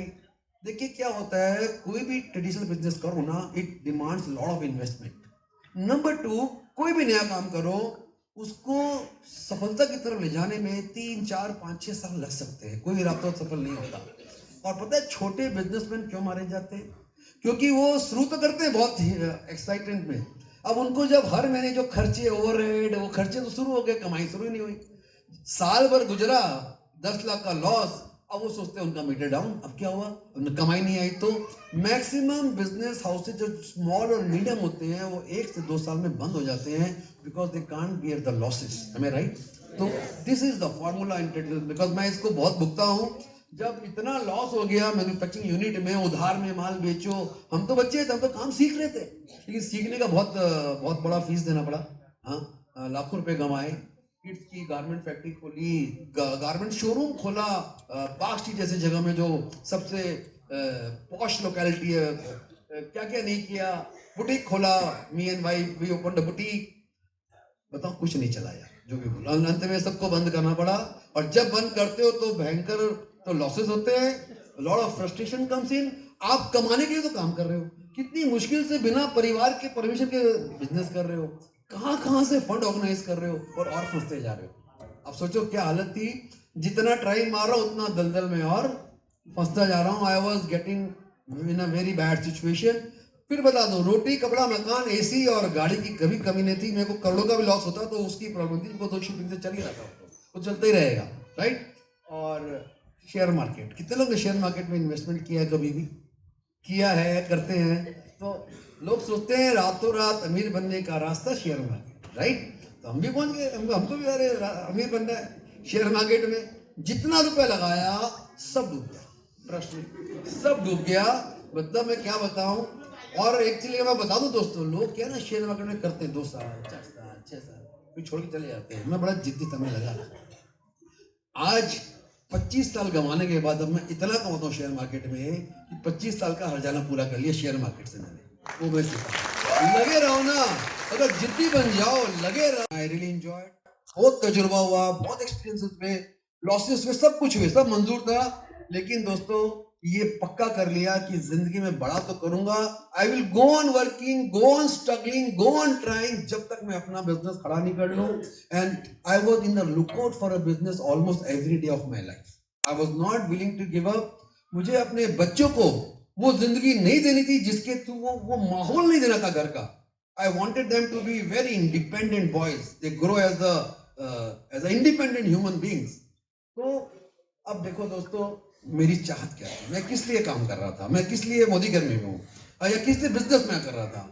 देखिए क्या होता है, कोई भी ट्रेडिशनल बिजनेस करो ना, it demands lot of investment. Number 2, कोई भी नया काम करो, उसको सफलता की तरफ ले जाने में 3, 4, 5, 6 साल लग सकते हैं। कोई रातों सफल नहीं होता। और पता है छोटे बिजनेसमैन क्यों मारे जाते हैं? क्योंकि वो शुरू तो करते हैं बहुत एक्साइटमेंट में, अब उनको जब हर महीने जो खर्चे, ओवरहेड, वो खर्चे तो शुरू हो गए, कमाई शुरू ही नहीं हुई। साल भर गुजरा, 10 लाख का लॉस। अब वो सोचते हैं उनका मीटर डाउन, अब क्या हुआ, उन्हें कमाई नहीं आई। तो मैक्सिमम बिजनेस हाउसेज जो स्मॉल और मीडियम होते हैं, वो 1 से 2 साल में बंद हो जाते हैं, because they can't bear the losses. Am I right? तो this is the formula in traditional, because मैं इसको बहुत भुगता हूँ। जब इतना लॉस हो गया मैन्युफैक्चरिंग यूनिट में, उधार में माल बेचो। हम तो बच्चे थे, हम तो काम सीख रहे थे, लेकिन सीखने का बहुत बहुत बड़ा फीस देना पड़ा। हाँ, लाखों रुपए कमाए, किड्स की गारमेंट फैक्ट्री खोली, गारमेंट शोरूम खोला, पार्क स्ट्रीट जैसे जगह में जो सबसे पॉश लोकेलिटी है, क्या क्या नहीं किया, बुटीक खोला, me and wife we open the boutique. बताओ कुछ नहीं चला यार, जो भी बोला, अंत में सबको बंद करना पड़ा। और जब बंद करते हो तो भयंकर तो लॉसेस होते हैं, lot of frustration comes in. आप कमाने के लिए तो काम कर रहे हो, कितनी मुश्किल से बिना परिवार के परमिशन के बिजनेस कर रहे हो, कहाँ कहाँ से फंड ऑर्गेनाइज कर रहे हो और फंसते जा रहे हो। अब सोचो क्या हालत थी, जितना ट्राई मार रहा हूं उतना दलदल में और फंसता जा रहा हूँ। I was getting in a very bad situation. फिर बता दो, रोटी कपड़ा मकान एसी और गाड़ी की कभी कमी नहीं थी। मेरे को करोड़ों का भी लॉस होता तो उसकी प्रॉब्लम थी, वो तो शिपिंग से चल ही रहा था, वो चलता ही रहेगा, राइट। और शेयर मार्केट, कितने लोग ने शेयर मार्केट में इन्वेस्टमेंट किया है, कभी भी किया है, करते हैं? तो लोग सोचते हैं रातों रात अमीर बनने का रास्ता शेयर मार्केट, राइट। तो हम भी पहुंच गए, हमको भी अरे अमीर बनना है। शेयर मार्केट में जितना रुपया लगाया सब डूब गया, ट्रस्ट में सब डूब गया। मतलब मैं क्या बताऊं। और एक्चुअली मैं बता दूं दोस्तों, लोग क्या ना शेयर मार्केट में करते हैं 2 साल 4 साल 6 साल फिर छोड़ के चले जाते हैं। मैं बड़ा जिद्दी समय लगा, आज 25 साल गंवाने के बाद अब मैं इतना कमाता हूँ शेयर मार्केट में कि 25 साल का हर्जाना पूरा कर लिया शेयर मार्केट से मैंने, वो मैं सीखा। लगे रहो ना, अगर जिद्दी बन जाओ, लगे रहो। आई रियली एंजॉय, बहुत तजुर्बा हुआ, बहुत एक्सपीरियंस हुए, लॉसेस हुए, सब कुछ हुए, सब मंजूर था। लेकिन दोस्तों ये पक्का कर लिया कि जिंदगी में बड़ा तो करूंगा। I will go on working, go on struggling, go on trying, जब तक मैं अपना बिजनेस खड़ा नहीं कर लूं। And I was in the lookout for a business almost every day of my life. I was not willing to give up. मुझे अपने बच्चों को वो जिंदगी नहीं देनी थी जिसके थ्रू वो माहौल नहीं देना था घर का। I wanted them to be very independent boys, they grow as independent human beings. तो अब देखो दोस्तों, मेरी चाहत क्या थी, मैं किस लिए काम कर रहा था, मैं किस लिए मोदी घर में हूँ या किस लिए बिजनेस में कर रहा था।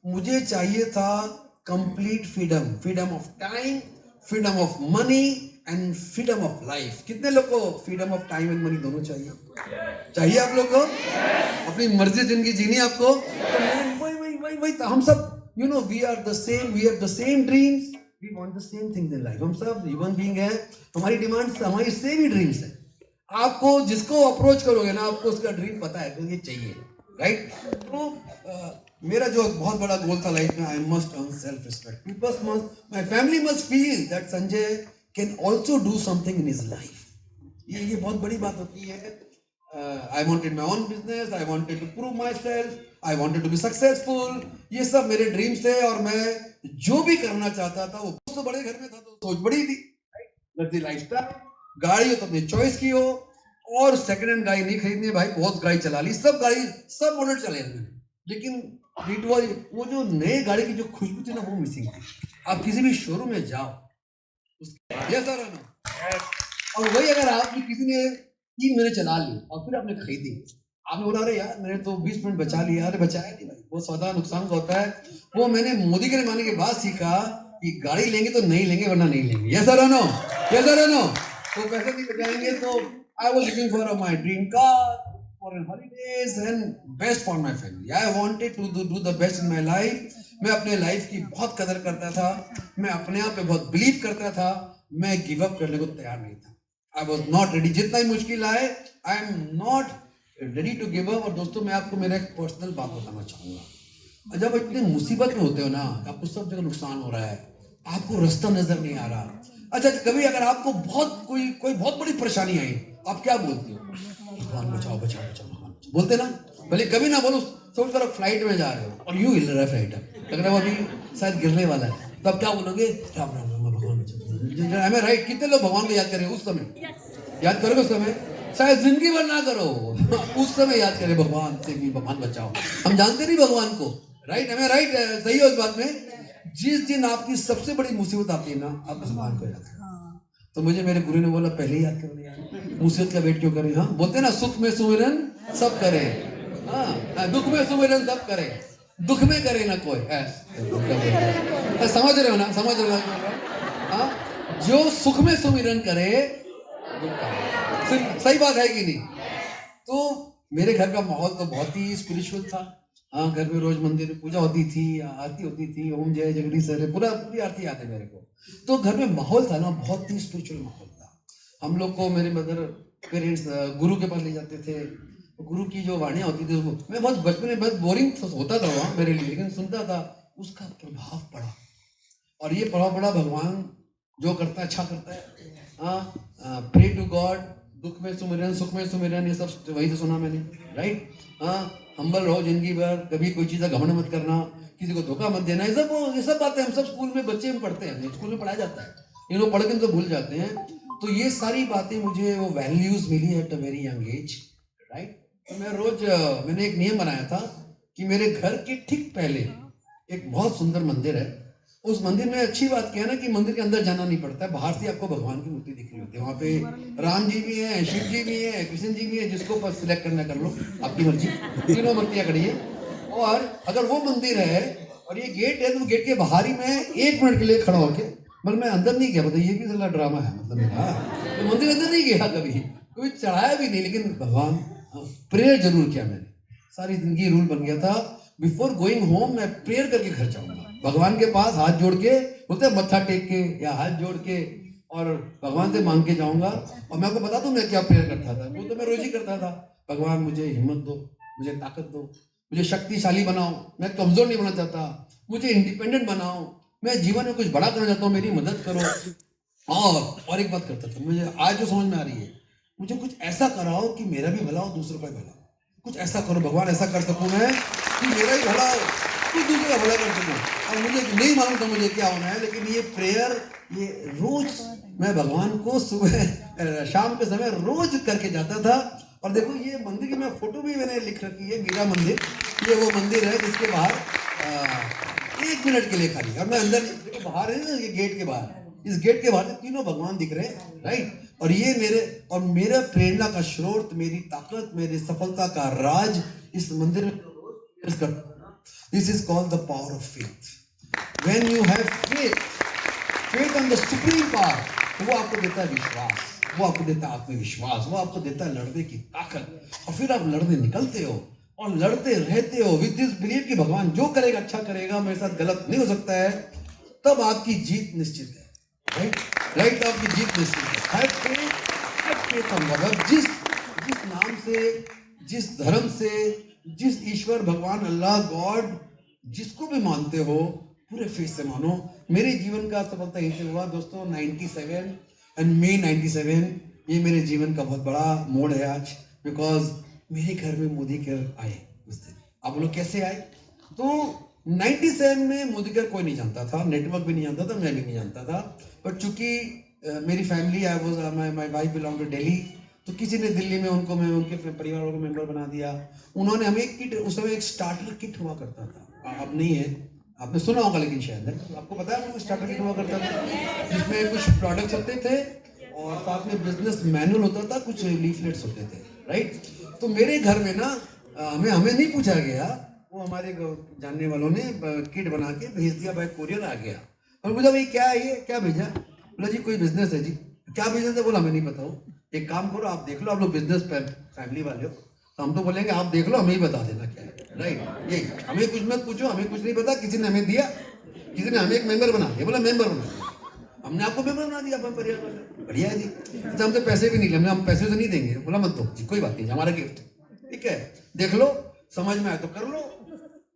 मुझे चाहिए था complete freedom, freedom of time, freedom of money and freedom of life. कितने लोग को freedom of time and money दोनों चाहिए? चाहिए आप लोग को अपनी मर्जी जिंदगी जीनी आपको? तो वही हम सब, you know, we are the same, we have the same dreams, we want the same things in life. हम सब ह्यूमन बीइंग है, हमारी डिमांड्स हमारी सेम ही ड्रीम्स है। आपको जिसको अप्रोच करोगे ना, आपको उसका ड्रीम पता है कि ये चाहिए, राइट। तो मेरा जो बहुत बड़ा गोल था लाइफ में, I must earn self respect. People must, my family must feel that Sanjay can also do something in his life. ये बहुत बड़ी बात होती है। I wanted my own business, I wanted to prove myself, I wanted to be successful. ये सब मेरे dreams थे और मैं जो भी करना चाहता था, वो तो बड़े घर में था तो सोच बड़ी थी, राइट। लाइफस्टाइल, गाड़ी हो तो अपनी चॉइस की हो, और सेकंड हैंड गाड़ी नहीं खरीदनी है भाई, बहुत गाड़ी चला ली, सब गाड़ी सब मॉडल चले मैंने, लेकिन इट वाज वो जो नए गाड़ी की जो खुशबू थी ना, वो मिसिंग थी। आप किसी भी शोरूम में जाओ, यस सर ना, और वही अगर आपकी किसी ने 3 महीने चला ली और फिर आपने खरीदी, आपने बोला अरे यार मैंने तो 20 मिनट बचा लिया, अरे बचाया नहीं भाई, वो सौदा नुकसान का होता है। वो मैंने मोदी के मानने के बाद सीखा कि गाड़ी लेंगे तो नहीं लेंगे, वरना नहीं लेंगे। Yes sir no, yes sir no. तो पैसे नहीं बचाएंगे तो I was looking for my dream car, for holidays and best for my family. I wanted to do the best in my life. मैं अपने लाइफ की बहुत कदर करता था, मैं अपने आप पे बहुत बिलीव करता था, मैं गिव अप करने को तैयार नहीं था। आई वॉज नॉट रेडी, जितना ही मुश्किल आए, I am not ready to give up. और दोस्तों मैं आपको मेरा एक पर्सनल बात बताना चाहूंगा। जब इतने मुसीबत में होते हो ना, आपको सब जगह नुकसान हो रहा है, आपको रास्ता नजर नहीं आ रहा। अच्छा, कभी अगर आपको बहुत कोई बहुत बड़ी परेशानी आई, आप क्या बोलते हो? भगवान बचाओ बचाओ बचाओ, भगवान बचाओ, बोलते ना? भले कभी ना बोलो, सब तरफ फ्लाइट में जा रहे हो और यूं हिल रहा है फ्लाइट, लग रहा है वो अभी शायद गिरने वाला है, तो आप क्या बोलोगे? राम राम राम, भगवान बचाओ। हमें राइट, कितने लोग भगवान को याद करें उस समय? याद करोगे उस समय, शायद जिंदगी भर ना करो, उस समय याद करें भगवान से कि भगवान बचाओ। हम जानते नहीं भगवान को, राइट, हमें राइट, सही हो इस बात में। जिस दिन आपकी सबसे बड़ी मुसीबत आती है ना, आप भगवान को याद करें। तो मुझे मेरे गुरु ने बोला पहले ही याद कर लिया, मुसीबत का वेट क्यों करें? हाँ, बोलते ना, सुख में सुमिरन सब करे, हाँ, दुख में सुमिरन सब करे, दुख में करे ना कोई। समझ रहे हो ना, समझ रहे हो? हाँ, जो सुख में सुमिरन करे, सही बात है कि नहीं? तो मेरे घर का माहौल तो बहुत ही स्पिरिचुअल था। हाँ, घर में रोज मंदिर में पूजा होती थी, आरती होती थी, ओम जय जगदीश हरे, पूरी आरती याद है मेरे को। तो घर में माहौल था ना, बहुत ही स्पिरिचुअल माहौल था। हम लोग को मेरे मदर पेरेंट्स गुरु के पास ले जाते थे। गुरु की जो वाणियाँ होती थी, मैं बहुत बचपन में बहुत बोरिंग होता था वहाँ मेरे लिए, लेकिन सुनता था, उसका प्रभाव पड़ा। और ये प्रभाव पड़ा, भगवान जो करता है अच्छा करता है। हाँ, प्रे टू गॉड, दुख में सुमिरन, सुख में सुमिरन, ये सब वही तो सुना मैंने, राइट। हाँ, हम्बल रहो जिंदगी भर, कभी कोई चीज़ का घमंड मत करना, किसी को धोखा मत देना, ये सब बातें हम सब स्कूल में बच्चे में पढ़ते हैं, स्कूल में पढ़ाया जाता है, ये लोग पढ़ के तो भूल जाते हैं। तो ये सारी बातें मुझे वो वैल्यूज मिली at a very young age, right. तो मैं रोज मैंने एक नियम बनाया था कि मेरे घर के ठीक पहले एक बहुत सुंदर मंदिर है। उस मंदिर में अच्छी बात क्या है ना कि मंदिर के अंदर जाना नहीं पड़ता है, बाहर से आपको भगवान की मूर्ति दिख रही होती है। वहाँ पे राम जी भी हैं, शिव जी भी हैं, कृष्ण जी भी हैं, जिसको बस सिलेक्ट करना कर लो, आपकी मर्जी। तीनों मूर्तियाँ खड़ी है। और अगर वो मंदिर है और ये गेट है, तो गेट के बाहर ही मैं 1 मिनट के लिए खड़ा होके, मतलब मैं अंदर नहीं गया, मतलब ये भी साला ड्रामा है, मतलब मेरा तो मंदिर अंदर नहीं गया कभी चढ़ाया भी नहीं, लेकिन भगवान प्रेयर जरूर किया मैंने। सारी जिंदगी रूल बन गया था, बिफोर गोइंग होम मैं प्रेयर करके घर जाऊंगा, भगवान के पास हाथ जोड़ के, बोलते हैं मत्था टेक के या हाथ जोड़ के, और भगवान से मांग के जाऊंगा। और मैं आपको बता दूं मैं क्या प्रेयर करता था, वो तो मैं रोज ही करता था। भगवान मुझे हिम्मत दो, मुझे ताकत दो, मुझे शक्तिशाली बनाओ, मैं कमजोर नहीं बनना चाहता, मुझे इंडिपेंडेंट बनाओ, मैं जीवन में कुछ बड़ा करना चाहता हूँ, मेरी मदद करो। और एक बात करता था, मुझे आज जो समझ में आ रही है, मुझे कुछ ऐसा कराओ कि मेरा भी भला हो, दूसरों का भी भला हो। कुछ ऐसा करो भगवान, ऐसा कर सकूं मैं कि मेरा ही भला हो, कुछ दूसरे का भला कर सकूं। और मुझे नहीं मालूम था मुझे क्या होना है, लेकिन ये प्रेयर, ये रोज मैं भगवान को सुबह शाम के समय रोज करके जाता था। और देखो ये मंदिर की मैं फोटो भी मैंने लिख रखी है, मीरा मंदिर। ये वो मंदिर है जिसके बाहर 1 मिनट के लिए खाली, और मैं अंदर बाहर है ना, ये गेट के बाहर, इस गेट के बाहर तीनों भगवान दिख रहे हैं, राइट। और ये मेरा प्रेरणा का स्रोत, मेरी ताकत, मेरी सफलता का राज इस मंदिर में। This is called the power of faith. When you have faith on the supreme power, वो आपको देता है विश्वास, वो आपको देता है आत्मविश्वास, वो आपको देता है लड़ने की ताकत, और फिर आप लड़ने निकलते हो और लड़ते रहते हो विद दिस बिलीव कि भगवान जो करेगा अच्छा करेगा, मेरे साथ गलत नहीं हो सकता है। तब आपकी जीत निश्चित है, राइट राइट, आपकी जीत निश्चित है। Have faith on God. जिस नाम से, जिस धर्म से, जिस ईश्वर भगवान अल्लाह गॉड जिसको भी मानते हो, पूरे फेस से मानो। मेरे जीवन का सफलता यही से हुआ दोस्तों। 97 एंड मई 97 ये मेरे जीवन का बहुत बड़ा मोड़ है आज, बिकॉज मेरे घर में मोदी केयर आए उस दिन। आप लोग कैसे आए? तो 97 में मोदी केयर कोई नहीं जानता था, नेटवर्क भी नहीं जानता था, मैं भी नहीं जानता था। बट चूंकि मेरी family, I was my wife belong to Delhi, तो किसी ने दिल्ली में उनको, मैं उनके परिवार वालों को मेंबर बना दिया। उन्होंने हमें एक किट, उस समय एक स्टार्टर किट हुआ करता था, अब नहीं है, आपने सुना होगा लेकिन शायद है, आपको पता है स्टार्टर किट हुआ करता था, जिसमें कुछ प्रोडक्ट्स होते थे और साथ में बिजनेस मैनुअल होता था, कुछ लीफलेट्स होते थे, राइट। तो मेरे घर में ना हमें नहीं पूछा गया, वो हमारे जानने वालों ने किट बना के भेज दिया, बाय कोरियर आ गया। और बोला भाई क्या है ये, क्या भेजा? बोला जी कोई बिजनेस है जी। क्या बिजनेस है? बोला हमें नहीं पता हो, एक काम करो आप देख लो, आप लोग बिजनेस फैमिली वाले हो, तो हम तो बोलेंगे आप देख लो, हमें ही बता देना क्या है, राइट। यही, हमें कुछ मत पूछो, हमें कुछ नहीं पता, किसी ने हमें दिया, किसी ने हमें एक मेंबर बना दिया, बोला मेंबर बना दिया, हमने आपको मेंबर बना दिया, अपन परिवार वाले, बढ़िया है जी। अच्छा हमसे पैसे भी नहीं ले, हम पैसे तो नहीं देंगे। बोला मत दो जी, कोई बात नहीं, हमारा गिफ्ट, ठीक है, देख लो, समझ में आए तो कर लो,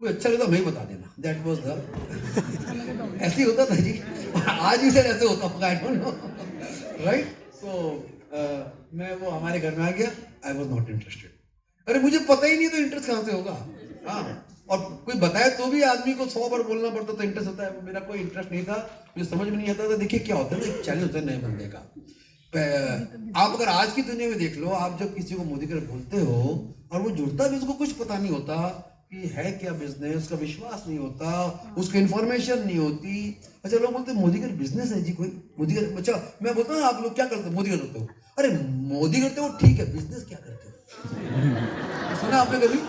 कोई अच्छा लगा हमें ही बता देना। दैट वाज द ऐसे ही होता था जी, आज भी सर ऐसे होता होगा, आई डोंट नो, राइट। सो मैं वो हमारे घर में आ गया, आई वॉज नॉट इंटरेस्टेड। अरे मुझे पता ही नहीं तो इंटरेस्ट कहाँ से होगा? हाँ, और कोई बताए तो भी आदमी को 100 बार बोलना पड़ता तो इंटरेस्ट होता है। मेरा कोई इंटरेस्ट नहीं था, मुझे समझ में नहीं आता था। देखिए क्या होता है ना, एक चैलेंज होता है नए बंदे का। आप अगर आज की दुनिया में देख लो, आप जब किसी को मोदी कर बोलते हो और वो जुड़ता भी, उसको कुछ पता नहीं होता कि है क्या बिजनेस, उसका विश्वास नहीं होता, उसको इन्फॉर्मेशन नहीं होती। अच्छा लोग बोलते हैं मोदी का बिजनेस है जी कोई, मोदी का, अच्छा मैं बोलता हूँ आप लोग क्या करते हो? मोदी करते हो। अरे मोदी करते हो ठीक है, बिजनेस क्या करते हो? सुना आपने कभी?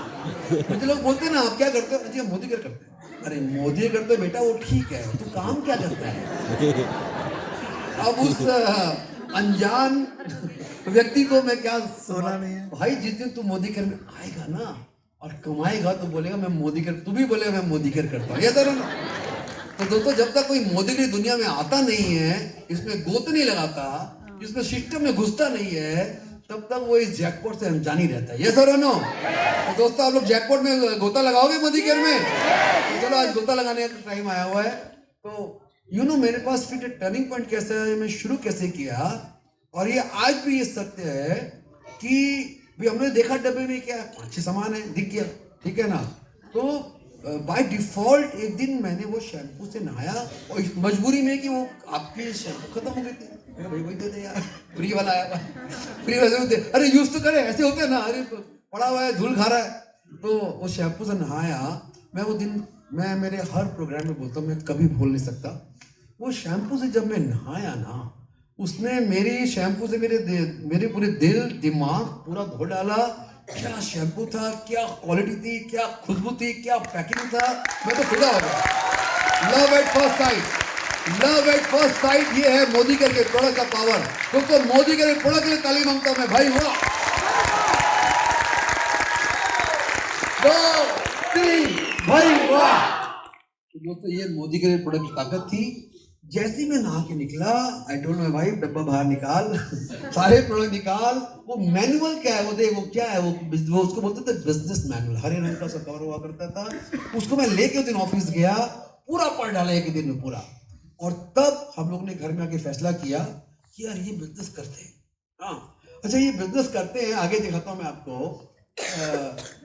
मुझे लोग बोलते हैं ना आप क्या करते हो? अच्छा मोदी कर करते हैं। अरे मोदी करते हो बेटा, वो ठीक है, तू काम क्या करता है? अब उस अनजान व्यक्ति को मैं क्या सुना नहीं है भाई, जिस दिन तू मोदी कर में आएगा ना, और कमाएगा तो बोलेगा मैं मोदी केयर, तू भी बोलेगा मैं मोदी केयर करता हूँ, ये तो ना। तो दोस्तों जब तक कोई मोदी की दुनिया में आता नहीं है, इसमें गोत नहीं लगाता, इसमें सिस्टम में घुसता नहीं है, तब तक वो इस जैकपॉट से अनजान ही रहता है। ये सर नो। तो दोस्तों आप लोग जैकपॉट में गोता लगाओगे मोदी केयर में? तो चलो आज गोता लगाने का टाइम आया हुआ है। तो मेरे पास फिर टर्निंग पॉइंट कैसे है, मैं शुरू कैसे किया, और ये आज भी ये सत्य है कि भी हमने देखा डब्बे में क्या अच्छे सामान है, दिख गया, ठीक है ना। तो बाय डिफॉल्ट एक दिन मैंने वो शैम्पू से नहाया, और इस मजबूरी में कि वो आपके शैम्पू खत्म हो गए थे, मैंने भाई वही दे दे यार, फ्री वाला आया, फ्री वाले दे, अरे यूज तो करे, ऐसे होते हैं ना, अरे पड़ा हुआ है धूल खा रहा है। तो वो शैम्पू से नहाया, मैं वो दिन, मैं मेरे हर प्रोग्राम में बोलता हूँ, मैं कभी भूल नहीं सकता। वो शैम्पू से जब मैं नहाया ना, उसने मेरी शैम्पू से मेरे पूरे दिल दिमाग पूरा धो डाला। क्या शैम्पू था, क्या क्वालिटी थी, क्या खुशबू थी, क्या पैकिंग था, मैं तो खुदा हो गया। Love at first sight, love at first sight, ये है मोदी के प्रोडक्ट का पावर। दोस्तों मोदी के प्रोडक्ट के लिए ताली मांगता हूं मैं भाई, वाह। 2 3 भाई वाह। तो दोस्तों ये मोदी के प्रोडक्ट की ताकत थी। जैसे ही मैं नहा के निकला, आई टोल्ड माय वाइफ डब्बा बाहर निकाल, सारे प्रोडक्ट निकाल। वो मैनुअल क्या है, वो देख, वो क्या है, वो उसको बोलते थे बिजनेस मैनुअल, हरे रंग का सब कवर हुआ करता था। उसको मैं लेके उस दिन ऑफिस गया, पूरा पढ़ डाला एक दिन में पूरा। और तब हम लोग ने घर में आके फैसला किया कि यार ये बिजनेस करते हैं। हाँ अच्छा, ये बिजनेस करते हैं, आगे दिखाता हूँ मैं आपको।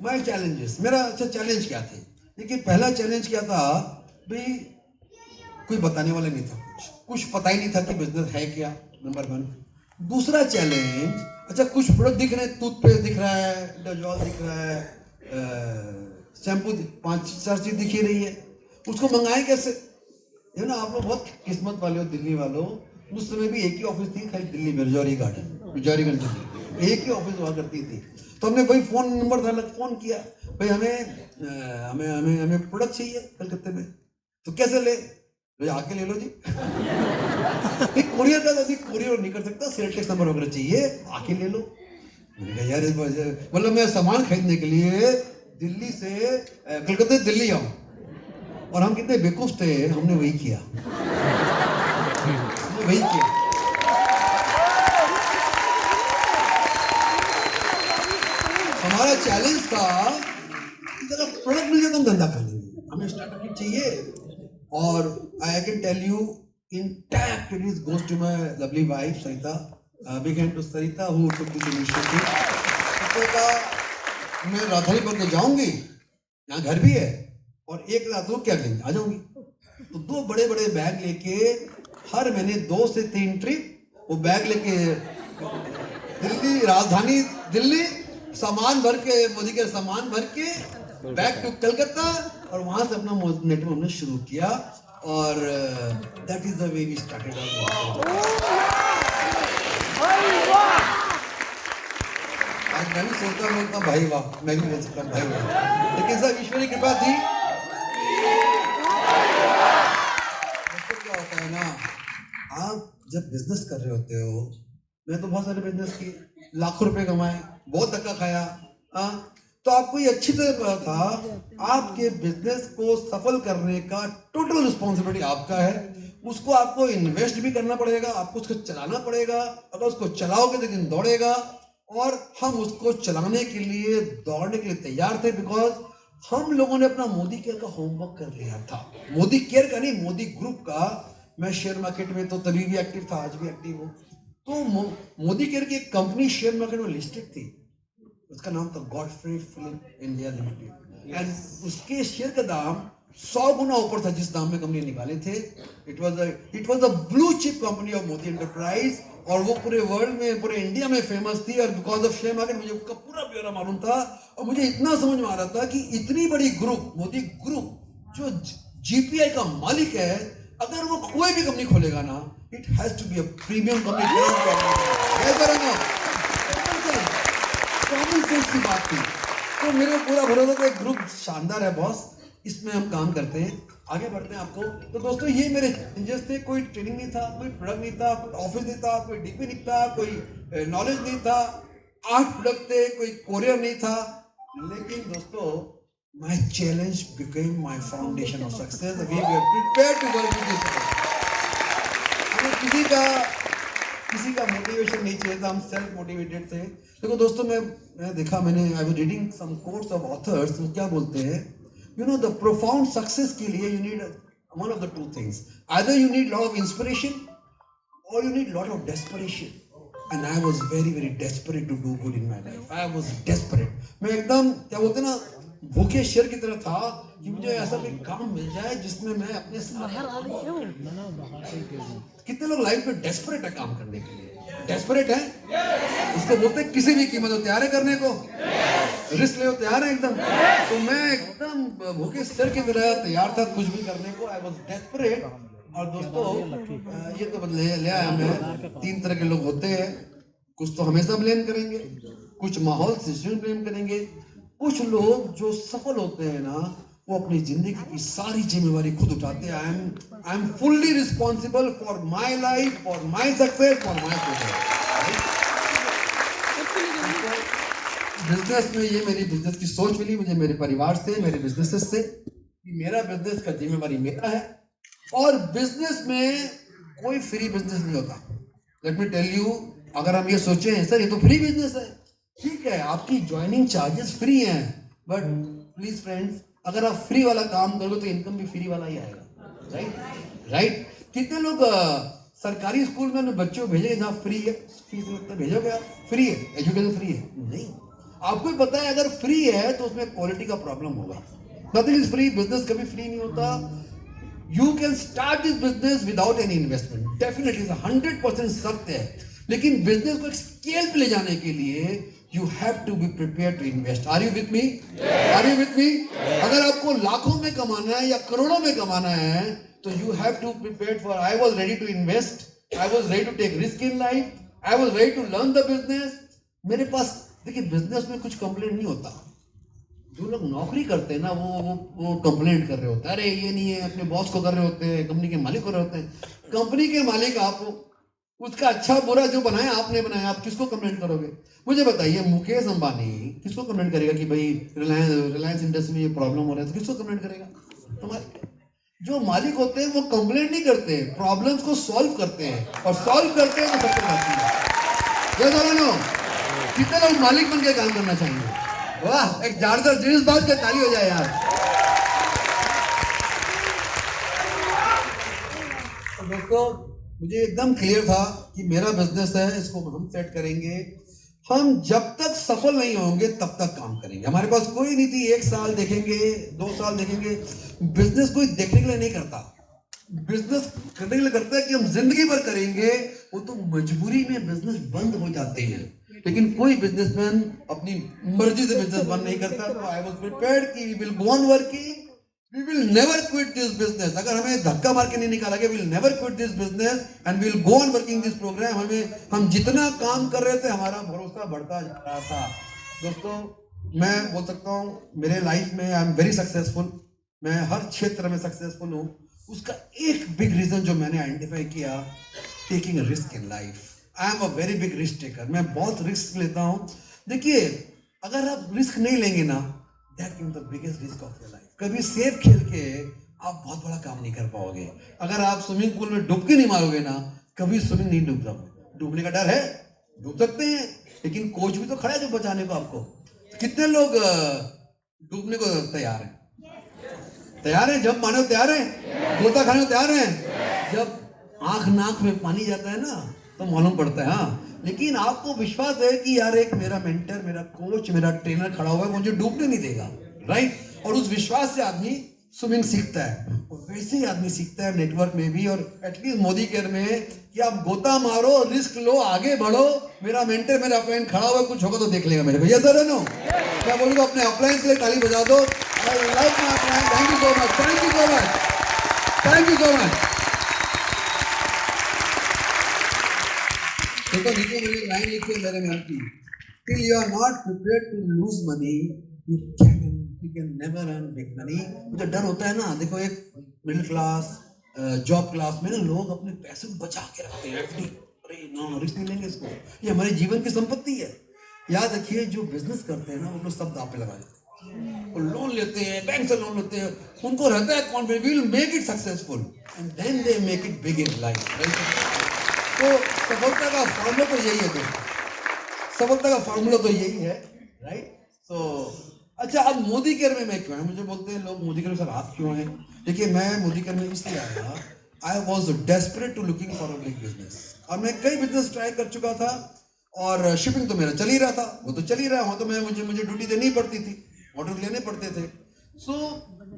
माय चैलेंजेस, मेरा अच्छा चैलेंज क्या थे। देखिए पहला चैलेंज क्या था भाई, कोई बताने वाला नहीं था, कुछ पता ही नहीं था कि बिजनेस है क्या, नंबर 1। दूसरा चैलेंज, अच्छा कुछ प्रोडक्ट दिख रहे हैं, टूथपेस्ट दिख रहा है, डेटॉल दिख रहा है, शैम्पू 5-4 चीज दिख ही रही है, उसको मंगाए कैसे। ये ना, आप लोग बहुत किस्मत वाले हो दिल्ली वालों। उस समय भी एक ही ऑफिस थी खाली दिल्ली में, रजौरी गार्डन, रजौरीगंज दिल्ली, एक ही ऑफिस हुआ करती थी। तो हमने वही फोन नंबर था, फोन किया, भाई हमें हमें हमें प्रोडक्ट चाहिए कलकत्ते में, तो कैसे ले, तो आके ले लो जी। कोरियर का तो कोरियर नहीं कर सकता, सेल टैक्स नंबर वगैरह चाहिए, आके ले लो। मैंने कहा यार मतलब मैं सामान खरीदने के लिए दिल्ली से कलकत्ते दिल्ली आऊं, और हम कितने बेवकूफ थे, हमने वही किया, हमने वही किया। हमारा चैलेंज था कि जरा प्रोडक्ट मिल जाए तो हम धंधा कर लेंगे, हमें स्टार्टअप चाहिए। और I can tell you intact it goes to my lovely wife Sarita, big hand to Sarita who took this initiative। तो का मैं राधारीपुर को जाऊंगी, यहाँ घर भी है, और एक रात रुक क्या लेंगे, आ जाऊंगी। तो 2 बड़े बड़े बैग लेके हर महीने 2 से 3 ट्रिप वो बैग लेके दिल्ली, राजधानी दिल्ली, सामान भर के, मोदी के सामान भर के बैक टू कलकत्ता, और वहां से अपना नेटवर्क हमने शुरू किया। और that is the way we started our. आज मैं भी सोचता हूँ भाई वाह, मैं भी बोल सकता हूँ भाई वाह, लेकिन सब ईश्वर की कृपा थी। क्या होता है ना, आप जब बिजनेस कर रहे होते हो, मैं तो बहुत सारे बिजनेस किए, लाखों रुपए कमाए, बहुत धक्का खाया, तो आपको ये अच्छी तरह पता था आपके बिजनेस को सफल करने का टोटल रिस्पॉन्सिबिलिटी आपका है। उसको आपको इन्वेस्ट भी करना पड़ेगा, आपको उसको चलाना पड़ेगा, अगर उसको चलाओगे तो दिन दौड़ेगा। और हम उसको चलाने के लिए, दौड़ने के लिए तैयार थे, बिकॉज हम लोगों ने अपना मोदी केयर का होमवर्क कर लिया था। मोदी केयर का नहीं, मोदी ग्रुप का। मैं शेयर मार्केट में तो तभी भी एक्टिव था, आज भी एक्टिव हूँ। तो मोदी केयर की एक कंपनी शेयर मार्केट में लिस्टेड थी, उसका नाम था Godfrey film India limited, and उसके शेयर का दाम 100 गुना ऊपर था जिस दाम में कंपनी निकाले थे। It was a blue chip company of Modi enterprise, और वो पूरे वर्ल्ड में, पूरे इंडिया में फेमस थी। और बिकॉज ऑफ शेयर मार्केट मुझे उसका पूरा ब्यौरा मालूम था, और मुझे इतना समझ में आ रहा था कि इतनी बड़ी ग्रुप, मोदी ग्रुप जो जीपीआई का मालिक है, अगर वो कोई भी कंपनी खोलेगा ना, it has to be a premium company. Common sense की बात थी। तो मेरे को पूरा भरोसा था, ग्रुप शानदार है बॉस, इसमें हम काम करते हैं, आगे बढ़ते हैं आपको। तो दोस्तों ये मेरे चेंजेस थे, कोई ट्रेनिंग नहीं था, कोई प्रोडक्ट नहीं था, कोई ऑफिस नहीं था, कोई डीपी नहीं था, कोई नॉलेज नहीं था, 8 प्रोडक्ट थे, कोई कोरियर नहीं था, लेकिन दोस्तों, my challenge became my foundation of success. We were prepared to work with each other. हमें किसी का मोटिवेशन नहीं चाहिए था, हम सेल्फ मोटिवेटेड थे। देखो दोस्तों, मैं देखा, मैंने I was reading some quotes of authors, वो क्या बोलते हैं, you know, the profound success के लिए you need one of the two things, either you need lot of inspiration or you need lot of desperation. And I was very very desperate to do good in my life. I was desperate. मैं एकदम, क्या बोलते हैं ना, भूखे शेर की तरह था कि मुझे ऐसा कोई काम मिल जाए जिसमें मैं अपने कितने लोग लाइफ में डेस्परेट है काम करने के लिए, डेस्परेट है, उसको बोलते हैं किसी भी कीमत हो तैयार है करने को, रिस्क ले तैयार है एकदम। तो मैं एकदम भूखे शेर की तरह तैयार था कुछ भी करने को। आई वॉज डेस्परेट। और दोस्तों, ये तो ले आया मैं, 3 तरह के लोग होते हैं। कुछ तो हमेशा ब्लेम करेंगे, कुछ माहौल सिचुएशन ब्लेम करेंगे, कुछ लोग जो सफल होते हैं ना, वो अपनी जिंदगी की सारी जिम्मेवारी खुद उठाते हैं। I am fully responsible for my life, for my success, for my future. Business में ये मेरी बिजनेस की सोच मिली मुझे मेरे परिवार से, मेरे बिजनेसेस से, कि मेरा बिजनेस का जिम्मेवारी मेरा है। और बिजनेस में कोई फ्री बिजनेस नहीं होता। लेट मी टेल यू, अगर हम ये सोचें सर ये तो फ्री बिजनेस है, ठीक है, आपकी ज्वाइनिंग चार्जेस फ्री हैं, बट प्लीज फ्रेंड्स, अगर आप फ्री वाला काम करोगे तो इनकम भी फ्री वाला ही आएगा। राइट। कितने लोग सरकारी स्कूल में अपने बच्चों को भेजेंगे जहाँ फ्री है, फीस लगता है, भेजोगे आप? फ्री है, एजुकेशन फ्री है? नहीं। आपको ही पता है अगर फ्री है तो उसमें क्वालिटी का प्रॉब्लम होगा। नथिंग इज फ्री, बिजनेस कभी फ्री नहीं होता। You can start this business without any investment. Definitely, 100% सत्य है। लेकिन बिजनेस को एक स्केल पे ले जाने के लिए you have to be prepared to invest. Are you with me? Are you with me? अगर आपको लाखों में कमाना है या करोड़ों में कमाना है तो you have to prepare for. I was ready to invest. I was ready to take risk in life. I was ready to learn the business. मेरे पास, देखिए, बिजनेस में कुछ कंप्लेंट नहीं होता। जो लोग नौकरी करते हैं ना, वो कंप्लेंट कर रहे होते हैं, अरे ये नहीं है, अपने बॉस को कर रहे होते हैं, कंपनी के मालिक को कर रहे होते हैं। कंपनी के मालिक आप, उसका अच्छा बुरा जो बनाया आपने बनाया, आप किसको कंप्लेंट करोगे? मुझे बताइए, मुकेश अंबानी किसको कंप्लेंट करेगा कि भाई रिलायंस इंडस्ट्री में ये प्रॉब्लम हो रहा है, तो किसको कंप्लेंट करेगा? हमारे जो मालिक होते हैं वो कंप्लेंट नहीं करते, प्रॉब्लम्स को सॉल्व करते हैं, और सॉल्व करते हैं तो सबको आती है। कितने लोग मालिक बन के काम करना चाहिए? वाह, एक जोरदार जींस बात के ताली हो जाए यार। तो दोस्तों, मुझे एकदम क्लियर था कि मेरा बिजनेस है, इसको हम सेट करेंगे। हम जब तक सफल नहीं होंगे तब तक काम करेंगे। हमारे पास कोई नीति 1 साल देखेंगे, 2 साल देखेंगे। बिजनेस कोई देखने के लिए नहीं करता, बिजनेस करने के लिए करता है कि हम जिंदगी भर करेंगे। वो तो मजबूरी में बिजनेस बंद हो जाते हैं, लेकिन कोई बिजनेसमैन अपनी मर्जी से बिजनेस बंद नहीं करता। तो आई वाज प्रिपेयर्ड कि we will go on working, we will never quit this business. अगर हमें धक्का मार के नहीं निकाला गया, we will never quit this business and we will go on working this program. हम जितना काम कर रहे थे, हमारा भरोसा बढ़ता जा रहा था। दोस्तों, मैं बोल सकता हूँ मेरे लाइफ में आई एम वेरी सक्सेसफुल। मैं हर क्षेत्र में सक्सेसफुल हूँ। उसका एक बिग रीजन जो मैंने आइडेंटिफाई किया, taking a risk in life. I am a very big risk taker. मैं बहुत रिस्क लेता हूँ। देखिए, अगर आप रिस्क नहीं लेंगे ना, that is the biggest risk of your life. कभी सेफ खेल के आप बहुत बड़ा काम नहीं कर पाओगे। अगर आप स्विमिंग पूल में डुबकी नहीं मारोगे ना, कभी स्विमिंग नहीं डूब जाओगे। डूबने का डर है, डूब सकते हैं, लेकिन कोच भी तो खड़ा है जो बचाने को आपको। कितने लोग डूबने को तैयार हैं? तैयार है, जब मानो तैयार है, गोता खाने को तैयार है। जब आंख नाक में पानी जाता है ना, तो मालूम पड़ता है। हाँ, लेकिन आपको विश्वास है कि यार एक मेरा मेंटर, मेरा कोच, मेरा ट्रेनर खड़ा हुआ है, मुझे डूबने नहीं देगा। राइट। और उस विश्वास से आदमी स्विमिंग सीखता है। और वैसे ही आदमी सीखता है नेटवर्क में भी, और एटलीस्ट मोदी केयर में, कि आप गोता मारो, रिस्क लो, आगे बढ़ो। मेरा मेंटर, मेरा अपलाइन खड़ा हुआ, कुछ होगा तो देख लेगा मेरे को। ये सर है नो, मैं बोलूंगा अपने अपलाइन के लिए ताली बजा दो। I love my friend. Thank you so much. Thank you so much. Thank you so much. देखो, नीचे मेरी लाइन लिखी है मेरे मन की, Till you are not prepared to lose money, you can never earn big money. मुझे डर होता है ना, देखो, एक मिडिल क्लास, जॉब क्लास में ना लोग अपने पैसे को बचा के रखते हैं, एफडी। अरे ना, रिस्क नहीं लेंगे इसको, ये हमारे जीवन की संपत्ति है। याद रखिए जो बिजनेस करते हैं ना वो लोग सब दांव पे लगा देते हैं, वो लोन लेते हैं, बैंक से लोन लेते हैं, उनको रहता है confidence, we will make it successful and then they make it big in life. तो सफलता का फॉर्मूला तो यही है दोस्तों, सफलता का फॉर्मूला तो यही है, राइट। तो अच्छा, अब मोदी केयर में मैं क्यों है, मुझे बोलते हैं लोग मोदी केयर में सर आप क्यों हैं। देखिए मैं मोदी केयर में इसलिए आया, I was desperate to looking for a big business, और मैं कई बिजनेस ट्राई कर चुका था, और शिपिंग तो मेरा चल ही रहा था, वो तो चल ही रहा, वहाँ तो मैं मुझे ड्यूटी देनी पड़ती थी, ऑर्डर लेने पड़ते थे। सो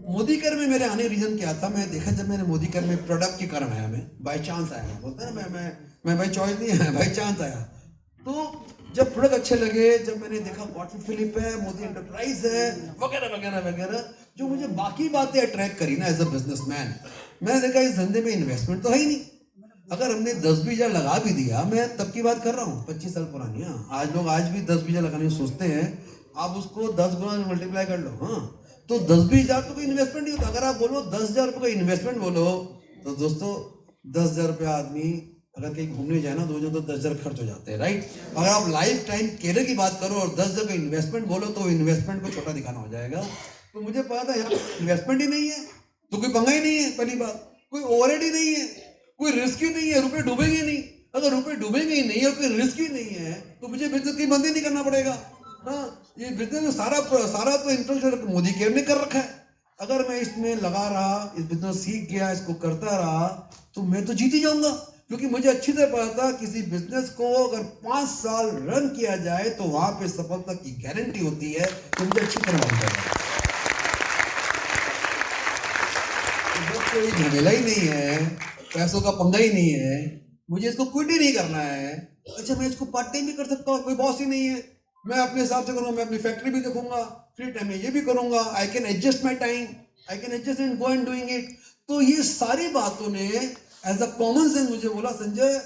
मोदी केयर में मेरे आने का रीजन क्या था, मैं देखा जब मैंने मोदी केयर में प्रोडक्ट के कारण आया, मैं बाय चांस आया, मैं बोलता है ना मैं बाय चॉइस नहीं आया, बाय चांस आया। तो जब प्रोडक्ट अच्छे लगे, जब मैंने देखा कॉटन फिलिप है, मोदी एंटरप्राइज है, वगैरह वगैरह वगैरह, जो मुझे बाकी बातें अट्रैक्ट करी ना एज अ बिजनेसमैन, मैंने देखा इस धंधे में इन्वेस्टमेंट तो है ही नहीं। अगर हमने 10-20 हजार लगा भी दिया, मैं तब की बात कर रहा हूँ 25 साल पुरानी, हाँ आज लोग आज भी 10-20 हजार लगाने की सोचते हैं, आप उसको 10 गुना मल्टीप्लाई कर लो, हाँ तो 10-20 हजार तो कोई इन्वेस्टमेंट नहीं होता। अगर आप बोलो 10,000 रुपये का इन्वेस्टमेंट बोलो, तो दोस्तों 10,000 रुपया आदमी अगर कहीं घूमने जाए ना 2 दिन तो 10,000 खर्च हो जाते हैं, राइट। अगर आप लाइफ टाइम केरियर की बात करो और 10,000 का इन्वेस्टमेंट बोलो, तो इन्वेस्टमेंट को छोटा दिखाना हो जाएगा। तो मुझे पता था यार इन्वेस्टमेंट ही नहीं है तो कोई पंगा ही नहीं है, पहली बात कोई ओवरहेड ही नहीं है, कोई रिस्क ही नहीं है, रुपए डूबेंगे नहीं। अगर रुपए डूबेंगे ही नहीं और कोई रिस्क ही नहीं है तो मुझे बिजनेस की बंद ही नहीं करना पड़ेगा। हाँ, ये बिजनेस में सारा सारा तो इंफ्रास्ट्रक्चर मोदी केयर ने कर रखा है। अगर मैं इसमें लगा रहा, इस बिजनेस सीख गया, इसको करता रहा, तो मैं तो जीत ही जाऊंगा, क्योंकि मुझे अच्छी तरह पता था किसी बिजनेस को अगर 5 साल रन किया जाए तो वहां पे सफलता की गारंटी होती है, तो मुझे अच्छी तरह मालूम था। कोई झमेला ही नहीं है, पैसों का पंगा ही नहीं है, मुझे इसको क्विट ही नहीं करना है। अच्छा मैं इसको पार्ट टाइम भी कर सकता हूँ, कोई बॉस ही नहीं है, मैं अपने हिसाब से करूंगा, मैं अपनी फैक्ट्री भी देखूंगा, फ्री टाइम में ये भी करूंगा, I can adjust my time, I can adjust and go and doing it. तो ये सारी बातों ने एज अ कॉमन सेंस मुझे बोला संजय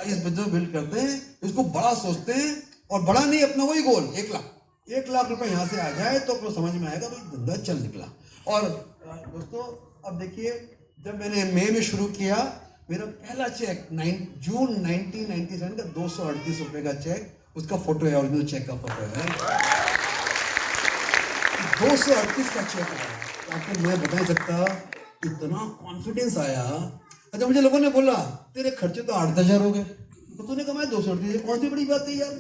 इस बिजनेस बिल्ड करते हैं, इसको बड़ा सोचते हैं, और बड़ा नहीं अपना वही गोल 1 लाख रुपए यहाँ से आ जाए तो आपको समझ में आएगा भाई धंधा चल निकला। और दोस्तों अब देखिए, जब मैंने मई में शुरू किया, मेरा पहला चेक जून 1997 का 238 रुपए का चेक, उसका फोटो है, ओरिजिनल चेक का फोटो है, 238 का चेक आया। आपको मैं बता नहीं सकता इतना कॉन्फिडेंस आया। अच्छा मुझे लोगों ने बोला तेरे खर्चे तो 8-10 हजार हो गए, तो तूने कमाया 238, कौन सी बड़ी बात है यार।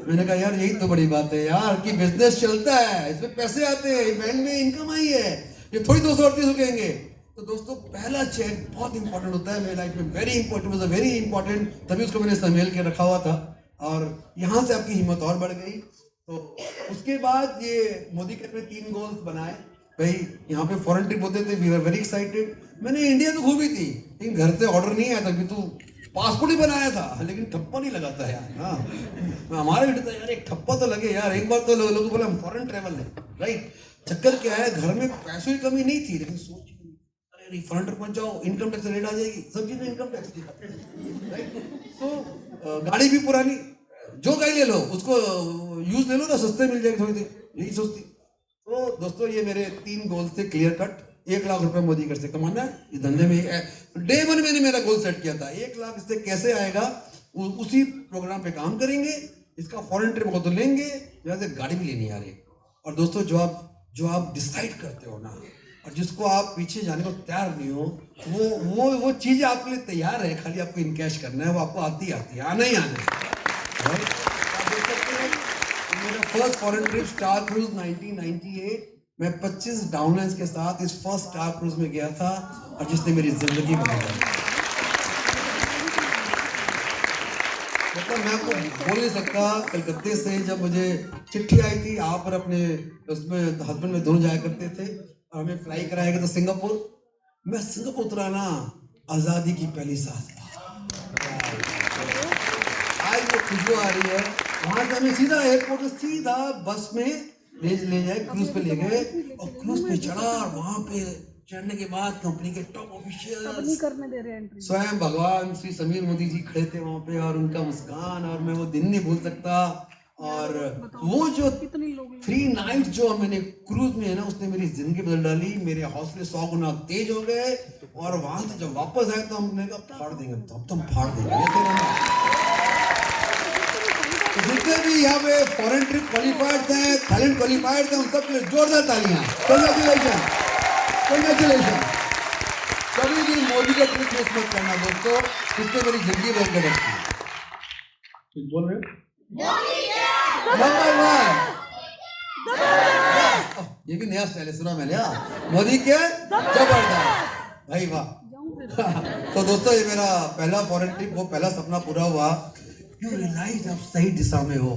मैंने कहा यार यही तो बड़ी बात है यार, कि बिजनेस चलता है, इसमें पैसे आते हैं, बैंक में इनकम आई है, ये थोड़ी 238 रुकेंगे। तो दोस्तों पहला चेक बहुत इंपॉर्टेंट होता है मेरी लाइफ में, very important, was very important, तभी उसको मैंने संभाल के रखा हुआ था, और यहाँ से आपकी हिम्मत और बढ़ गई। तो उसके बाद ये मोदी केयर में 3 गोल्स बनाए भाई। यहाँ पे फॉरेन ट्रिप होते थे, वी वर वेरी एक्साइटेड। मैंने इंडिया तो घूमी थी, लेकिन घर से ऑर्डर नहीं आया था कि तू पासपोर्ट ही बनाया था, लेकिन ठप्पा नहीं लगा था यार। हाँ हमारे बेटे था यार, एक ठप्पा तो लगे यार, एक बार तो लोग बोले हम फॉरेन ट्रेवल है, राइट। चक्कर क्या है, घर में पैसों की कमी नहीं थी, लेकिन सोच अरे फॉरेन ट्रिप पहुंच जाओ, इनकम टैक्स रेट आ जाएगी, सब चीजें इनकम टैक्स की, राइट। तो गाड़ी भी पुरानी, जो गाड़ी ले लो उसको यूज ले लो ना, सस्ते मिल जाएगी थोड़ी देर, यही सोचती। तो दोस्तों ये मेरे 3 गोल थे क्लियर कट। 1 लाख रुपए मोदी केयर से कमाना है, इस धंधे में डे 1 मैंने मेरा गोल सेट किया था, 1 लाख इससे कैसे आएगा, उसी प्रोग्राम पे काम करेंगे, इसका फॉरेन ट्रिप हो तो लेंगे, यहाँ से गाड़ी भी लेनी आ रही। और दोस्तों जो आप डिसाइड करते हो ना, और जिसको आप पीछे जाने को तैयार नहीं हो, वो चीज आपके लिए तैयार है, खाली आपको इनकैश करना है, वो आपको आती है, आना ही आना है, राइट। आप देख सकते हैं मेरा first foreign trip star cruise 1998, मैं 25 डाउनलाइंस के साथ इस फर्स्ट स्टार क्रूज में गया था, और जिसने मेरी जिंदगी बदल दी। मतलब मैं आपको बोल नहीं सकता, कलकत्ते से जब मुझे चिट्ठी आई थी, आप और अपने उसमें हस्बैंड में दोनों जाया करते थे, और हमें फ्लाई कराया गया था सिंगापुर। मैं सिंगापुर उतरा ना, आजादी की पहली सांस, आज वो खुशबू आ रही है। वहां से हमें सीधा एयरपोर्ट से सीधा बस में ले जाए, क्रूज पे ले गए, और क्रूज पे चढ़ा, और वहां पे चढ़ने के बाद कंपनी के टॉप ऑफिशियल स्वयं भगवान श्री समीर मोदी जी खड़े थे वहां पे, और उनका मुस्कान, और मैं वो दिन नहीं भूल सकता। और वो जो 3 नाइट जो मैंने क्रूज में है ना, उसने मेरी जिंदगी बदल डाली, मेरे हौसले 100 गुना तेज हो गए। और वहां से जब वापस आए तो हमने कहा फाड़ देंगे, तो अब तुम फाड़ देंगे। तो जितने भी यहाँ पे फॉरेन ट्रिप क्वालिफाइड हैं, टैलेंट क्वालिफाइड हैं, उन सब के लिए जोरदार तालियां। Congratulation, congratulation. कभी भी मोदी का ट्रिप मिस मत करना दोस्तों, इससे मेरी जिंदगी बदल के रखती है। कुछ बोल रहे हो? नंबर 1 ये भी नया स्टाइल है, सुना मैंने। मोदी के जबरदस्त भाई, वाह। तो दोस्तों ये मेरा पहला फॉरेन ट्रिप, वो पहला सपना पूरा हुआ। यू रियलाइज आप सही दिशा में हो।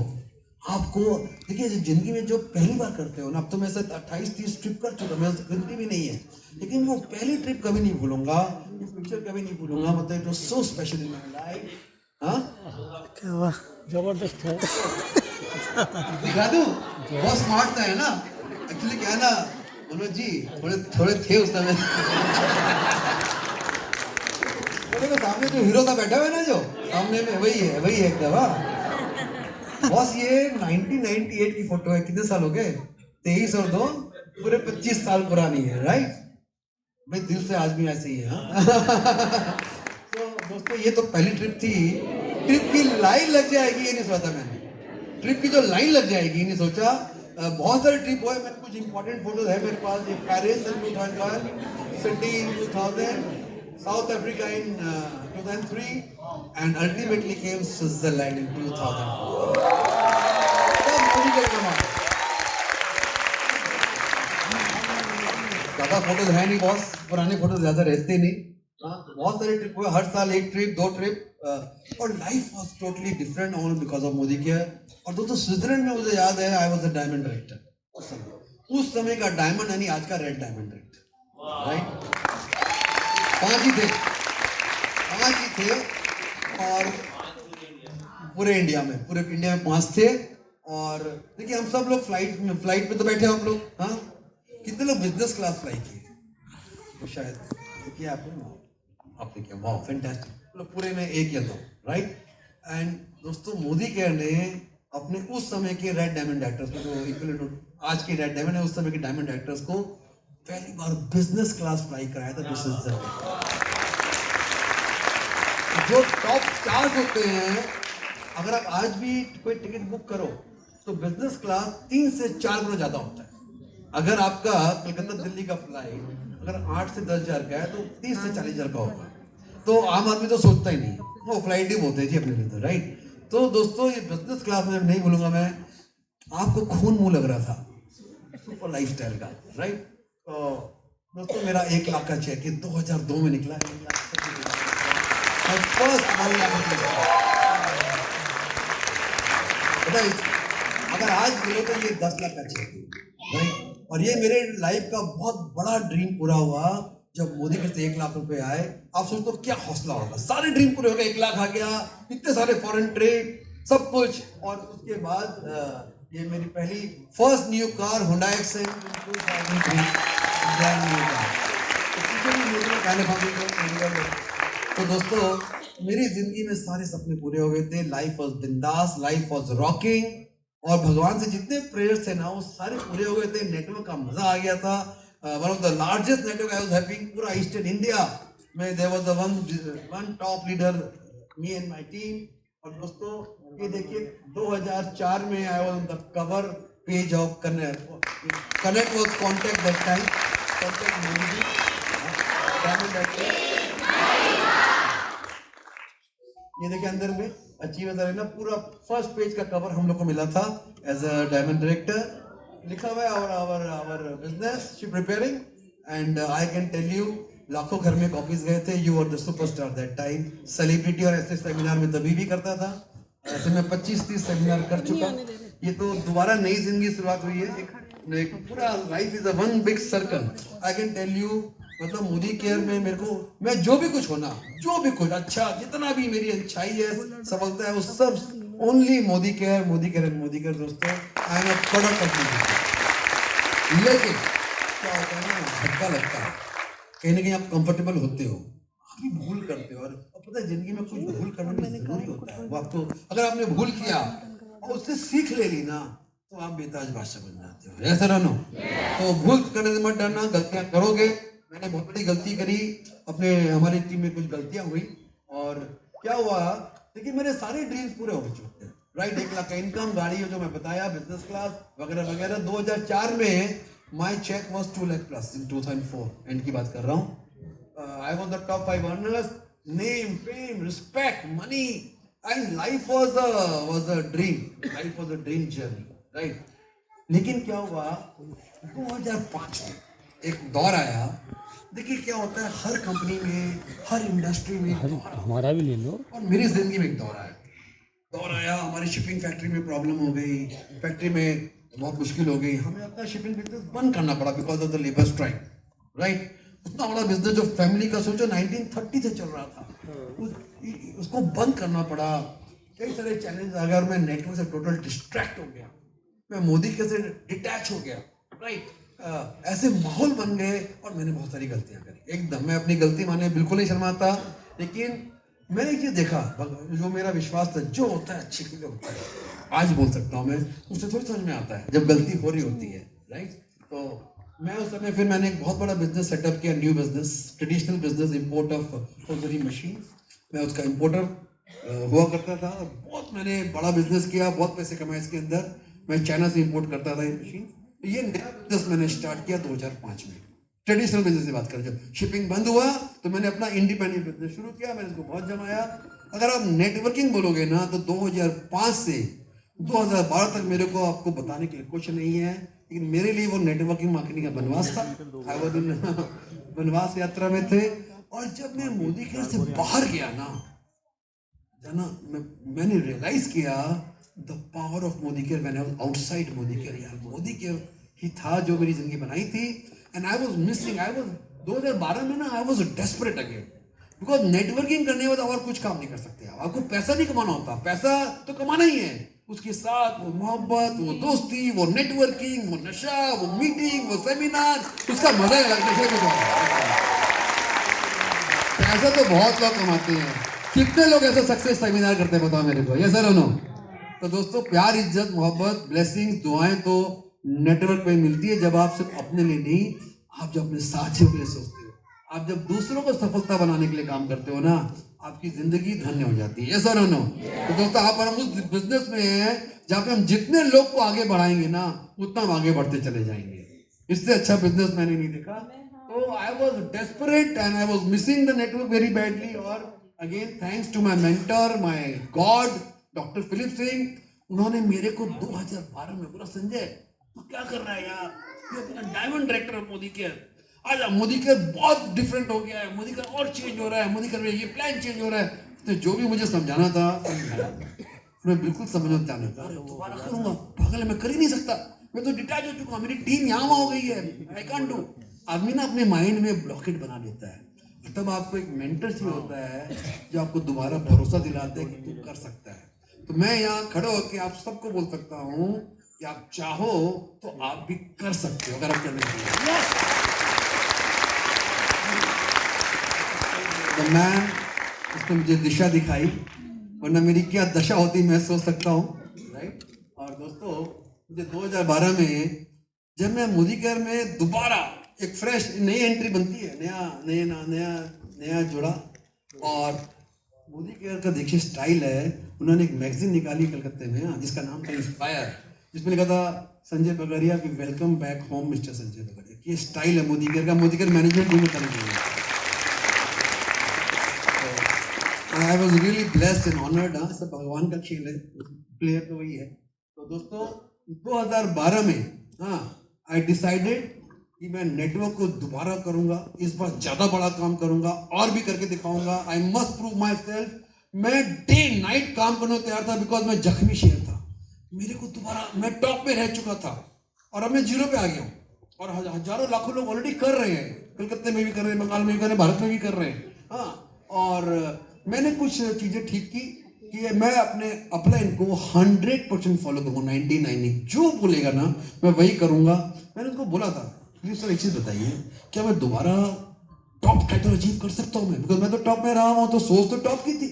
आपको देखिए जिंदगी में जो पहली बार करते हो ना, अब तो मैं 28-30 ट्रिप कर चुका, मैं गिनती भी नहीं है, लेकिन वो पहली ट्रिप कभी नहीं भूलूंगा, ये पिक्चर कभी नहीं भूलूंगा। मतलब it was so special in my life. हाँ जबरदस्त है। दिखा दूं, बहुत स्मार्ट था है ना। एक्चुअली क्या है ना मनोज जी, थोड़े थोड़े थे उस समय। देखो सामने जो हीरो का बैठा हुआ है ना, जो सामने में वही है एकदम। बॉस ये 1998 की फोटो है। कितने साल हो गए? 23 और 2 पूरे 25 साल पुरानी है, राइट भाई। दिल से आज भी ऐसे ही है। तो दोस्तों ये तो पहली ट्रिप थी। ट्रिप की लाइन लग जाएगी ये नहीं सोचा मैंने। ट्रिप की जो लाइन लग जाएगी ये नहीं सोचा। बहुत सारे ट्रिप हुए, मैं कुछ इंपॉर्टेंट फोटोज है मेरे पास। ये Paris in 2001, Sydney in 2000, south Africa in 2003 and ultimately came Switzerland in 2004. ज्यादा फोटोज है नहीं बॉस, पुराने फोटोज ज्यादा रहते नहीं। बहुत सारे ट्रिप हुए, हर साल एक ट्रिप 2 ट्रिप, और life was totally different all because of Modi care. और दोस्तों स्विट्जरलैंड में मुझे याद है, I was a diamond director उस समय का। डायमंड यानी आज का रेड डायमंड डायरेक्टर, राइट। 5 ही थे और पूरे इंडिया में 5 थे। और देखिए हम सब लोग फ्लाइट पे तो बैठे हम लोग। हाँ, कितने लोग बिजनेस क्लास फ्लाई किए? तो शायद देखिए आप देखिए, वाह फैंटास्टिक। लोग पूरे में 1 या 2, राइट। एंड दोस्तों मोदी केयर ने अपने उस समय के रेड डायमंड डायरेक्टर्स को, जो इक्वल आज के रेड डायमंड है, उस समय के डायमंड डायरेक्टर्स को पहली बार बिजनेस क्लास फ्लाई कराया था स्विट्जरलैंड। जो टॉप स्टार्स होते हैं, अगर आप आज भी कोई टिकट बुक करो तो बिजनेस क्लास 3 से 4 गुना ज्यादा होता है। अगर आपका कलकत्ता दिल्ली का फ्लाइट अगर 8 से 10 हजार का है तो 30 से 40 हजार का होगा। तो आम आदमी तो सोचता ही नहीं, वो फ्लाइट ही बोलते हैं जी अपने लिए तो, राइट। तो दोस्तों ये बिजनेस क्लास में नहीं भूलूंगा मैं, आपको खून मुंह लग रहा था, सुपर लाइफ स्टाइल का, राइट। तो दोस्तों मेरा 1 लाख का चेक 2002 में निकला। 1 लाख अगर आज मिले तो ये 10 लाख का चेक, राइट। और ये मेरे लाइफ का बहुत बड़ा ड्रीम पूरा हुआ जब मोदी के से 1 लाख रुपए आए। आप सोचो क्या हौसला होगा, सारे ड्रीम पूरे हो गए, 1 लाख आ गया, इतने सारे फॉरेन ट्रिप सब कुछ। और उसके बाद ये मेरी पहली first new car Honda accent 2003 brand new car. तो दोस्तों मेरी जिंदगी में सारे सपने पूरे हो गए थे। लाइफ वॉज बिंदास, लाइफ वॉज रॉकिंग, और भगवान से जितने प्रेयर्स थे ना वो सारे पूरे हो गए थे। नेटवर्क का मजा आ गया था। One of the largest network I was having पूरा ईस्टर्न इंडिया में। There was the one top leader, me and my team. और दोस्तों ये देखिए 2004 में I was on the cover page of connect was contact that time, contact Modi. ये देखिए अंदर में अचीवर अरेना पूरा फर्स्ट पेज का कवर हम लोग को मिला था एज अ डायमंड डायरेक्टर। लिखा हुआ है our business she preparing, and I can tell you लाखों घर में कॉपीज गए थे। You are the superstar that time. Celebrity और ऐसे सेमिनार में तभी भी करता था, ऐसे में 25-30 सेमिनार कर चुका। ये तो दोबारा नई जिंदगी शुरुआत हुई है। एक पूरा life is a one big circle. I can tell you मतलब मोदी केयर में मेरे को, मैं जो भी कुछ होना, जो भी कुछ अच्छा, जितना भी मेरी अच्छाई है, सफलता है, वो सब only Modicare, Modicare, Modicare. दोस्तों I am a product of Modicare. लेकिन क्या होता है ना, धक्का लगता है, कहीं ना कहीं आप कंफर्टेबल होते हो, आप भी भूल करते हो। और पता है जिंदगी में कुछ भूल करना भी जरूरी होता है। वो आपको, अगर आपने भूल किया और उससे सीख ले ली ना, तो आप बेताज बादशाह बन जाते हो। ऐसा रहना, तो भूल करने से मत डरना, गलतियां करोगे। मैंने बहुत बड़ी गलती करी, अपने हमारी टीम में कुछ गलतियां हुई, और क्या हुआ, देखिए मेरे सारे ड्रीम्स पूरे हो चुके हैं, राइट, 1 लाख का इनकम, गाड़ी जो मैं बताया बिजनेस क्लास वगैरह वगैरह। 2004 में my check was 2 lakh plus in 2004, and की बात कर रहा हूँ। I was the top 5 earners, name, fame, respect, money, and life was a dream, life was a dream journey, right. लेकिन क्या हुआ, 2005 में एक दौर आया। देखिए क्या होता है, हर कंपनी में, हर इंडस्ट्री में एक दौर आता हमारा भी ले लो। है। और मेरी जिंदगी में एक दौर आया। दौर आया, हमारी शिपिंग फैक्ट्री में प्रॉब्लम हो गई, फैक्ट्री में बहुत मुश्किल हो गई, हमें अपना शिपिंग बिजनेस बंद करना पड़ा because of the labour strike, right. उतना बड़ा बिजनेस जो फैमिली का, सोचो 1930 से चल रहा था, उसको बंद करना पड़ा। कई सारे चैलेंज आ गए और मैं नेटवर्क से टोटल डिस्ट्रैक्ट हो गया, मैं मोदी के से डिटैच हो गया, राइट। ऐसे माहौल बन गए और मैंने बहुत सारी गलतियां करी, एकदम मैं अपनी गलती माने बिल्कुल नहीं शर्माता। लेकिन मैंने ये देखा, जो मेरा विश्वास था, जो होता है अच्छे के लिए होता है, आज बोल सकता हूँ मैं, उससे थोड़ी समझ में आता है जब गलती हो रही होती है, राइट। तो मैं उस समय फिर मैंने एक बहुत बड़ा बिजनेस सेटअप किया, new business, traditional business, import of forgery machine. मैं उसका इंपोर्टर हुआ करता था, बहुत मैंने बड़ा बिजनेस किया, बहुत पैसे कमाए इसके अंदर। मैं चाइना से इंपोर्ट करता था ये मशीन। ये नया बिजनेस मैंने स्टार्ट किया 2005 में, ट्रेडिशनल बिजनेस की बात करें। जब शिपिंग बंद हुआ तो मैंने अपना इंडिपेंडेंट बिजनेस शुरू किया, मैंने इसको बहुत जमाया। अगर आप नेटवर्किंग बोलोगे ना, तो 2005 से 2012 तक मेरे को आपको बताने के लिए कुछ नहीं है, लेकिन मेरे लिए वो नेटवर्किंग मार्केटिंग का वनवास था। वो दिन वनवास यात्रा में थे। और जब मैं मोदी केयर से बाहर गया ना, मैंने रियलाइज किया the power of Modi care when I was outside Modi care. यार मोदी केयर ही था जो मेरी जिंदगी बनाई थी, and I was missing. I was 2012 में ना, I was desperate again, because networking करने के बाद और कुछ काम नहीं कर सकते आप। आपको पैसा नहीं कमाना होता, पैसा तो कमाना ही है, उसके साथ वो मोहब्बत, वो दोस्ती, वो नेटवर्किंग, वो नशा, वो मीटिंग, वो सेमिनार, उसका मजा ही अलग है। पैसा तो बहुत लोग कमाते हैं, कितने लोग ऐसे सक्सेस सेमिनार करते हैं बताओ मेरे को, ये सर नो। तो दोस्तों, प्यार, इज्जत, मोहब्बत, ब्लेसिंग्स, दुआएं तो नेटवर्क पे मिलती है, जब आप सिर्फ अपने लिए नहीं, आप जब अपने साथियों के लिए सोचते हो, आप जब दूसरों को सफलता बनाने के लिए काम करते हो ना, आपकी जिंदगी धन्य हो जाती है, ये सर नो। तो दोस्तों, आप हम उस बिजनेस में हैं जहाँ पे हम जितने लोग को आगे बढ़ाएंगे ना, उतना हम आगे बढ़ते चले जाएंगे। इससे अच्छा बिजनेस मैंने नहीं देखा। तो I was desperate and I was missing the network very badly. और again thanks to my mentor, my god, doctor Philip Singh, उन्होंने मेरे को 2012 में बोला, संजय तू क्या कर रहा है यार, ये अपना डायमंड डायरेक्टर है मोदी केयर, आजा, मोदी केयर बहुत डिफरेंट हो गया है, मोदी केयर और चेंज हो रहा है, मोदी केयर में ये प्लान चेंज हो रहा है। तो जो भी मुझे समझाना था समझाया, मैं बिल्कुल समझ जाना था। अरे दोबारा करूंगा, पागल है, मैं कर ही नहीं सकता, मैं तो डिटैच हो चुका हूं, मेरी टीम यहाँ हो गई है, आई कांट डू। आदमी ना अपने माइंड में ब्लॉकेट बना लेता है, तब आपको एक मेंटर चाहिए होता है जो आपको दोबारा भरोसा दिलाता है कि तू कर सकता है। तो मैं यहाँ खड़ा होकर आप सबको बोल सकता हूँ कि आप चाहो तो आप भी कर सकते हो, अगर आप करने के लिए। तो मैन, उसने मुझे दिशा दिखाई, वरना मेरी क्या दशा होती मैं सोच सकता हूँ, राइट। और दोस्तों, मुझे 2012 में जब मैं मोदी केयर में दोबारा एक फ्रेश नई एंट्री बनती है, नया नया नया नया जुड़ा, और मोदी केयर का देखिए स्टाइल है। उन्होंने एक मैगजीन निकाली कलकत्ते में, जिसका नाम था इंस्पायर, जिसमें लिखा था संजय बगरिया की welcome back home mister Sanjay Bagaria. ये स्टाइल है मोदी केयर का, मोदी केयर मैनेजमेंट टीम में करना चाहिए। I was really blessed and honoured. सब भगवान का खेल है, प्लेयर तो वही है। तो दोस्तों, 2012 में आई डिसाइडेड कि मैं नेटवर्क को दोबारा करूंगा, इस बार ज्यादा बड़ा काम करूंगा और भी करके दिखाऊंगा। आई मस्ट प्रूव माई सेल्फ। मैं डे नाइट काम करने को तैयार था, बिकॉज मैं जख्मी शेर था। मेरे को दोबारा, मैं टॉप पे रह चुका था और अब मैं जीरो पे आ गया हूँ, और हजारों लाखों लोग ऑलरेडी कर रहे हैं, कलकत्ते में भी कर रहे हैं, बंगाल में भी कर रहे हैं, भारत में भी कर रहे हैं। हाँ, और मैंने कुछ चीजें ठीक की कि मैं अपने अपलाइन को 100% फॉलो करूंगा, 99 जो बोलेगा ना मैं वही करूंगा। मैंने उनको बोला था, प्लीज सर एक चीज बताइए, क्या मैं दोबारा टॉप टाइटल अचीव कर सकता हूँ? मैं, बिकॉज मैं तो टॉप में रहा हूँ, तो सोच तो टॉप की थी।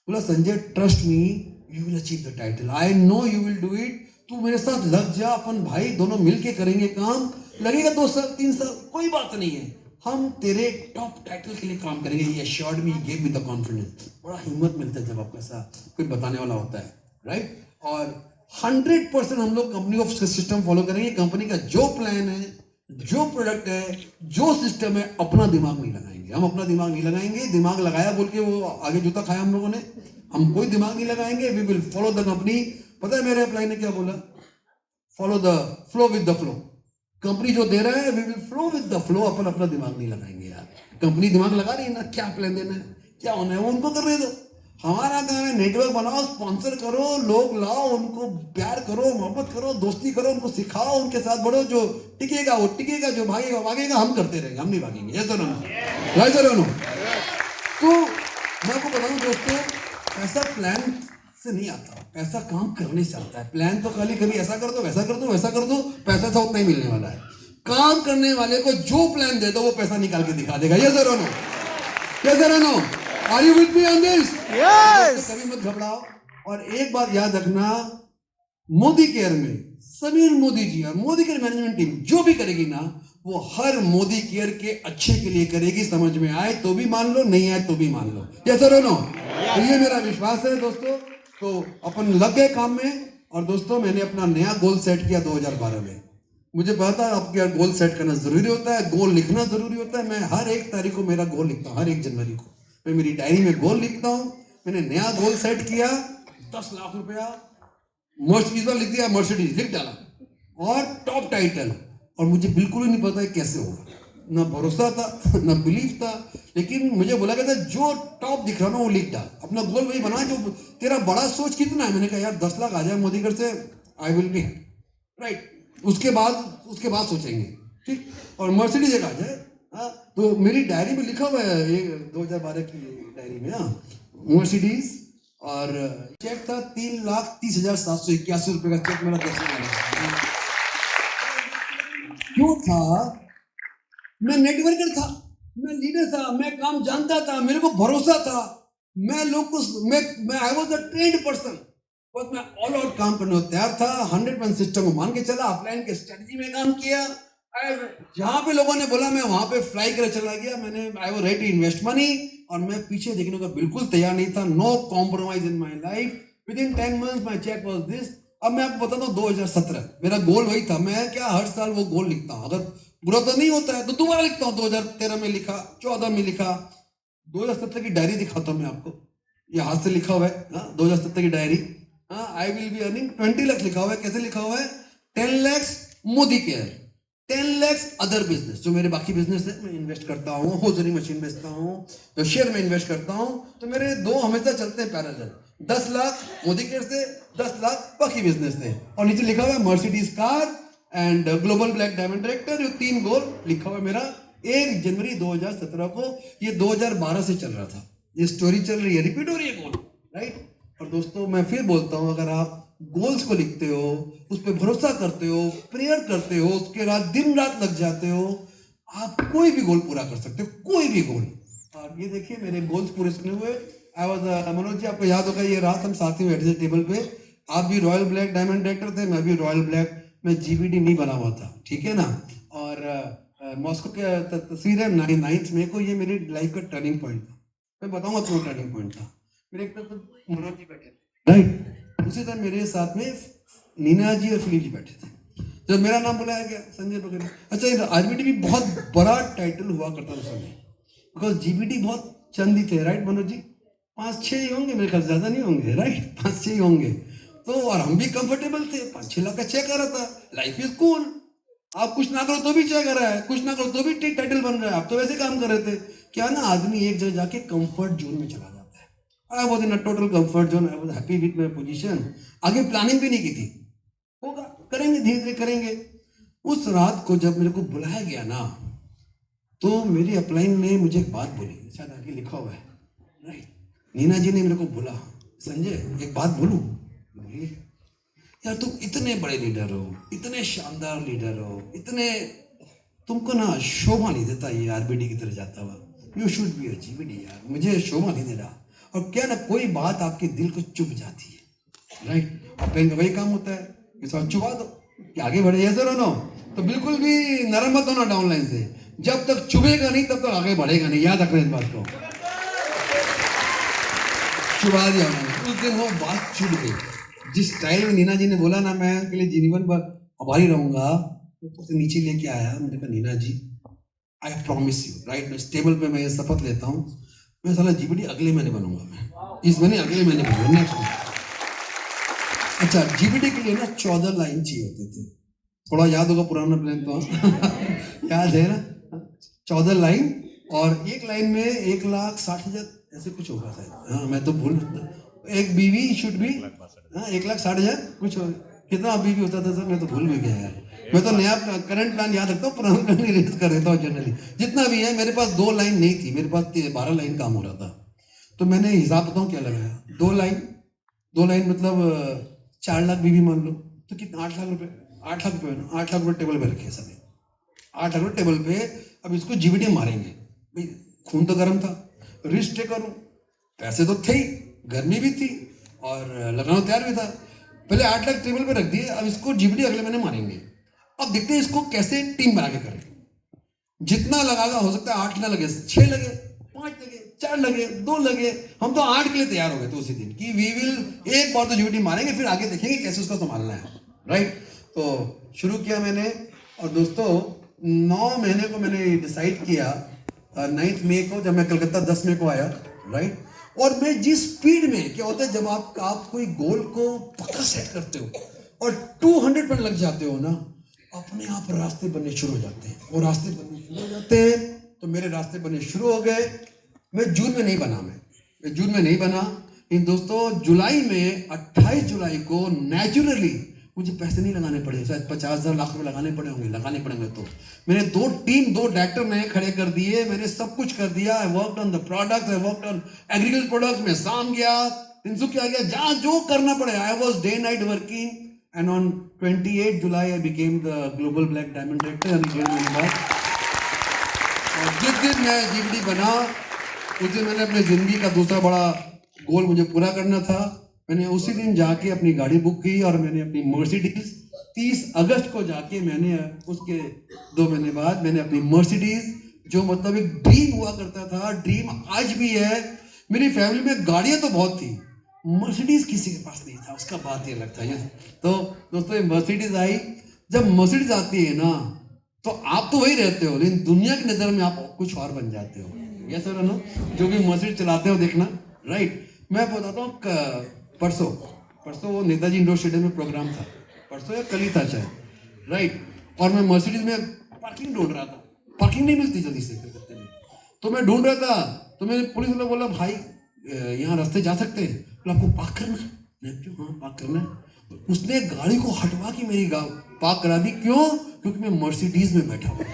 बोला, Sanjay trust me, you will achieve the title, I know you will do it. तू मेरे साथ लग जा, अपन भाई दोनों मिलके करेंगे काम, लगेगा 2 साल 3 साल, कोई बात नहीं है, हम तेरे टॉप टाइटल के लिए काम करेंगे। ये assured me, gave me the confidence। बड़ा हिम्मत मिलता है जब आपको ऐसा कोई बताने वाला होता है, राइट। और 100% हम लोग कंपनी ऑफ सिस्टम फॉलो करेंगे। कंपनी का जो प्लान है, जो प्रोडक्ट है, जो सिस्टम है, अपना दिमाग नहीं लगाएंगे। हम अपना दिमाग नहीं लगाएंगे। दिमाग लगाया बोल के वो आगे जूता खाया हम लोगों ने। हम कोई दिमाग नहीं लगाएंगे। We will follow the company. पता है मेरे अपलाइन ने क्या बोला? Follow the flow with the flow. Company जो दे रहा है, we will flow with the flow. अपन अपना दिमाग नहीं लगाएंगे यार। कंपनी दिमाग लगा रही है ना, क्या प्लान देना है, क्या होना है, वो उनको करने दो। हमारा काम है नेटवर्क बनाओ, स्पॉन्सर करो, लोग लाओ, उनको प्यार करो, मोहब्बत करो, दोस्ती करो, उनको सिखाओ, उनके साथ बढ़ो। जो टिकेगा वो टिकेगा, जो भागेगा भागेगा। हम करते रहेंगे, हम नहीं भागेंगे। ये तो ना राइट सर नो। तो मैं आपको बताऊं दोस्तों, पैसा प्लान से नहीं आता, पैसा काम करने से आता है। प्लान तो खाली कभी ऐसा कर दो, वैसा कर दो, वैसा कर दो, पैसा तो उतना ही मिलने वाला है। काम करने वाले को जो प्लान दे दो वो पैसा निकाल के दिखा देगा। ये जरूर नो, ये जरूर no. Are you with me on this? Yes. कभी मत घबराओ। और एक बात याद रखना, मोदी केयर में समीर मोदी जी और मोदी केयर मैनेजमेंट टीम जो भी करेगी ना, वो हर मोदी केयर के अच्छे के लिए करेगी। समझ में आए तो भी मान लो, नहीं आए तो भी मान लो। ये जरूर नो। तो ये मेरा विश्वास है दोस्तों। तो अपन लग गए काम में। और दोस्तों, मैंने अपना नया गोल सेट किया 2012 में। मुझे पता है आपके गोल सेट करना जरूरी होता है, गोल लिखना जरूरी होता है। मैं हर 1 तारीख को मेरा गोल लिखता हूँ। हर 1 जनवरी को मैं मेरी डायरी में गोल लिखता हूँ। मैंने नया गोल सेट किया, 10 लाख रुपया मर्सिडीज लिख दिया, मर्सिडीज लिख डाला और टॉप टाइटल। और मुझे बिल्कुल ही नहीं पता है कैसे होगा, ना भरोसा था ना बिलीफ था। लेकिन मुझे बोला गया था जो टॉप दिख रहा ना वो लिख डाल। अपना गोल वही बना जो तेरा बड़ा सोच कितना है। मैंने कहा यार 10 लाख आ जाए मोदीगढ़ से, आई विल बी राइट। उसके बाद सोचेंगे, ठीक। और मर्सिडीज एक आ जाए। हाँ, तो मेरी डायरी में लिखा हुआ है, ये 2012 की डायरी में, हाँ, मर्सिडीज। और चेक था 3,30,781 रुपए का चेक मेरा 10 लाख। क्यों था? मैं नेटवर्कर था, मैं लीडर था, मैं काम जानता था, मेरे को भरोसा था। मैं लोग को मैं I was a trend person. बस मैं ऑल आउट काम करने को तैयार था। 100% सिस्टम को मान के चला, अपलाइन के स्ट्रेटजी में काम किया। जहां पे लोगों ने बोला मैं वहां पे फ्लाई कर चला गया। मैंने I was ready to invest money और मैं पीछे देखने को बिल्कुल तैयार नहीं था। No compromise in my life. Within 10 months my check was this. अब मैं आपको बताता हूँ 2017 मेरा गोल वही था। मैं क्या हर साल वो गोल लिखता हूँ, अगर बुरा तो नहीं होता है तो दोबारा लिखता हूँ। 2013 में लिखा, 14 में लिखा, 2017 की डायरी दिखाता हूँ मैं आपको। ये हाथ से लिखा हुआ है, 2017 की diary. I will be earning 20 lakh लिखा हुआ है। कैसे लिखा हुआ है? 10 lakh Modi care, 10 lakh other business. जो मेरे बाकी बिजनेस है, मैं इन्वेस्ट करता हूँ, होजरी मशीन बेचता हूँ, तो शेयर में इन्वेस्ट करता हूँ। तो मेरे 2 हमेशा चलते हैं पैरेलल। 10 लाख मोदी केयर से, 10 लाख बाकी बिजनेस से। और नीचे लिखा हुआ है Mercedes car and global black diamond director. ये 3 गोल लिखा हुआ है मेरा 1 जनवरी 2017 को। ये 2012 से चल रहा था। ये स्टोरी चल रही है, रिपीट हो रही है गोल, राइट। और दोस्तों, मैं फिर बोलता हूं, अगर आप गोल्स को लिखते हो, उस पर भरोसा करते हो, प्रेयर करते हो, उसके बाद दिन रात लग जाते हो, आप कोई भी गोल पूरा कर सकते हो, कोई भी गोल। और ये देखिए मेरे गोल्स पूरे सुने हुए। आई वाज मनोज जी, आपको याद होगा ये रात हम साथ ही बैठे थे टेबल पे। आप भी रॉयल ब्लैक डायमंड डायरेक्टर थे, मैं भी रॉयल ब्लैक में जीबीडी नहीं बना हुआ था, ठीक है ना। और मॉस्को की तस्वीर है 9th मई को। ये मेरी लाइफ का टर्निंग पॉइंट था। मैं बताऊंगा क्यों टर्निंग पॉइंट था। मेरे एक तरफ मनोज जी बैठे थे, राइट। उसी तरह मेरे साथ में नीना जी और फिलिप जी बैठे थे। जब मेरा नाम बुलाया गया, संजय बघेल। अच्छा, आरबीडी भी बहुत बड़ा टाइटल हुआ करता था उस समय, बिकॉज जीबीडी बहुत चंद ही थे, राइट मनोज जी? 5-6 ही होंगे मेरे ख्याल, ज्यादा नहीं होंगे, राइट। 5-6 ही होंगे। तो और हम भी कंफर्टेबल थे। 5-6 लाख का चेक आ रहा था। Life is cool. आप कुछ ना करो तो भी चेक आ रहा है, कुछ ना करो तो भी टाइटल बन रहा है। आप तो वैसे काम कर रहे थे। क्या ना, आदमी एक जगह जाके कंफर्ट जोन में चला जाता है। I was in a total comfort zone. I was happy with my position. आगे प्लानिंग भी नहीं की थी। होगा, करेंगे, धीरे धीरे करेंगे। उस रात को जब मेरे को बुलाया गया ना, तो मेरी अपलाइन ने मुझे एक बात बोली, शायद आगे लिखा हुआ है, राइट। नीना जी ने मेरे को बोला, संजय एक बात बोलूं? बोलिए। यार तुम इतने बड़े लीडर हो, इतने शानदार लीडर हो, इतने, तुमको ना शोभा नहीं देता ये आरबीडी की तरह जाता हुआ। You should be a GBD यार। मुझे शोभा नहीं दे रहा। और क्या ना, कोई बात आपके दिल को चुभ जाती है, राइट। अपलाइन का वही काम होता है कि सब चुभा दो कि आगे बढ़े। ऐसा रहो ना, तो बिल्कुल भी नरम मत होना डाउनलाइन से। जब तक चुभेगा नहीं तब तक आगे बढ़ेगा नहीं। याद रखना इस बात को। चुभा दिया उन्होंने, उस दिन वो बात चुभ गई। जिस स्टाइल में नीना जी ने बोला ना, मैं उनके लिए जीवन भर आभारी रहूंगा। ऊपर से नीचे लेके आया, मैंने कहा नीना जी आई प्रॉमिस यू, राइट, मैं इस टेबल पे मैं ये शपथ लेता हूँ, मैं साला जीबीडी अगले महीने बनूंगा, मैं इस महीने अगले महीने बनूंगा, नेक्स्ट महीने। अच्छा, जीबीडी के लिए ना 14 लाइन चाहिए होते थे, थोड़ा याद होगा पुराना प्लान तो याद है ना, 14 लाइन, और एक लाइन में 1,60,000 ऐसे कुछ होगा शायद, हाँ मैं तो भूल, एक बीवी शुड भी, हाँ 1,60,000 कुछ कितना बीवी होता था सर, मैं तो भूल भी गया यार। मैं तो नया करंट प्लान याद रखता हूँ, पुराना प्लान इरेज कर देता हूँ जनरली, जितना भी है। मेरे पास 2 लाइन नहीं थी, मेरे पास 12 लाइन काम हो रहा था, तो मैंने हिसाब बताऊँ क्या लगाया, 2 लाइन मतलब 4 लाख बीवी मान लो, तो कितना 8 लाख रुपए, 8 लाख रुपए ना, 8 लाख रुपए टेबल पे रखे सभी, 8 लाख रुपए टेबल पे। अब इसको जीबीटी मारेंगे भाई, खून तो गर्म था, रिस्क करूँ, पैसे तो थे ही, गर्मी भी थी और लगाना तैयार भी था। पहले 8 लाख टेबल पे रख दिए, अब इसको जीबीटी अगले महीने मारेंगे। अब देखते हैं इसको कैसे टीम बना के करें, जितना लगागा हो सकता है 8 ना लगे, 6 लगे, 5 लगे, 4 लगे, 2 लगे, हम तो 8 के लिए तैयार हो गए थे उसी दिन कि वी विल एक बार तो जीबीटी मारेंगे, फिर आगे देखेंगे कैसे उसको संभालना है, राइट। तो शुरू किया मैंने, और दोस्तों 9 महीने को मैंने डिसाइड किया, 9 मई को जब मैं कलकत्ता 10 मई को आया, राइट। और मैं जिस स्पीड में, क्या होता है जब आप कोई गोल को पक्का सेट करते हो और 200 पर लग जाते हो ना, अपने आप रास्ते बनने शुरू हो जाते हैं, वो रास्ते बनने शुरू हो जाते हैं। तो मेरे रास्ते बनने शुरू हो गए। मैं जून में नहीं बना, मैं जून में नहीं बना, इन दोस्तों जुलाई में 28 जुलाई को नेचुरली मुझे पैसे नहीं लगाने पड़े, शायद 50,000 लाख रुपए लगाने पड़ेंगे। तो मैंने 2 डायरेक्टर नए खड़े कर दिए, मैंने सब कुछ कर दिया। I worked on the product, I worked on agriculture products में, शाम गया, तिनसुकिया गया, जहां जो करना पड़े, I was day night working. And on 28 July, I became the Global Black Diamond Director and डेढ़ महीने बाद। और जिस दिन मैं जीबीडी बना, उस दिन मैंने अपने जिंदगी का दूसरा बड़ा गोल मुझे पूरा करना था। मैंने उसी दिन जाके अपनी गाड़ी बुक की और मैंने अपनी मर्सिडीज 30 अगस्त को जाके मैंने, उसके 2 महीने बाद मैंने अपनी मर्सिडीज, जो मतलब एक ड्रीम हुआ करता था, ड्रीम आज भी है। मेरी फैमिली में गाड़ियां तो बहुत थी, मर्सिडीज किसी के पास नहीं था, उसका बात ही अलग था। तो दोस्तों ये मर्सिडीज आई, जब मर्सिडीज आती है ना, तो आप तो वही रहते हो, लेकिन दुनिया की नजर में आप कुछ और बन जाते हो। यस और नो, जो भी मर्सिडीज चलाते हो देखना, राइट। मैं बताता हूँ, परसों वो नेताजी इंडोर स्टेडियम में प्रोग्राम था, परसों या कल ही था शायद, राइट। और मैं मर्सिडीज में पार्किंग ढूंढ रहा था, पार्किंग नहीं मिलती जल्दी से कलकत्ते में, तो मैं ढूंढ रहा था। तो मैंने पुलिस वाला बोला, भाई यहाँ रास्ते जा सकते हैं, तो आपको पार्क करना है। मैं क्यों, हाँ पार्क करना है। उसने गाड़ी को हटवा के मेरी पार्क करा दी, क्यों? क्योंकि मैं मर्सिडीज में बैठा हुआ।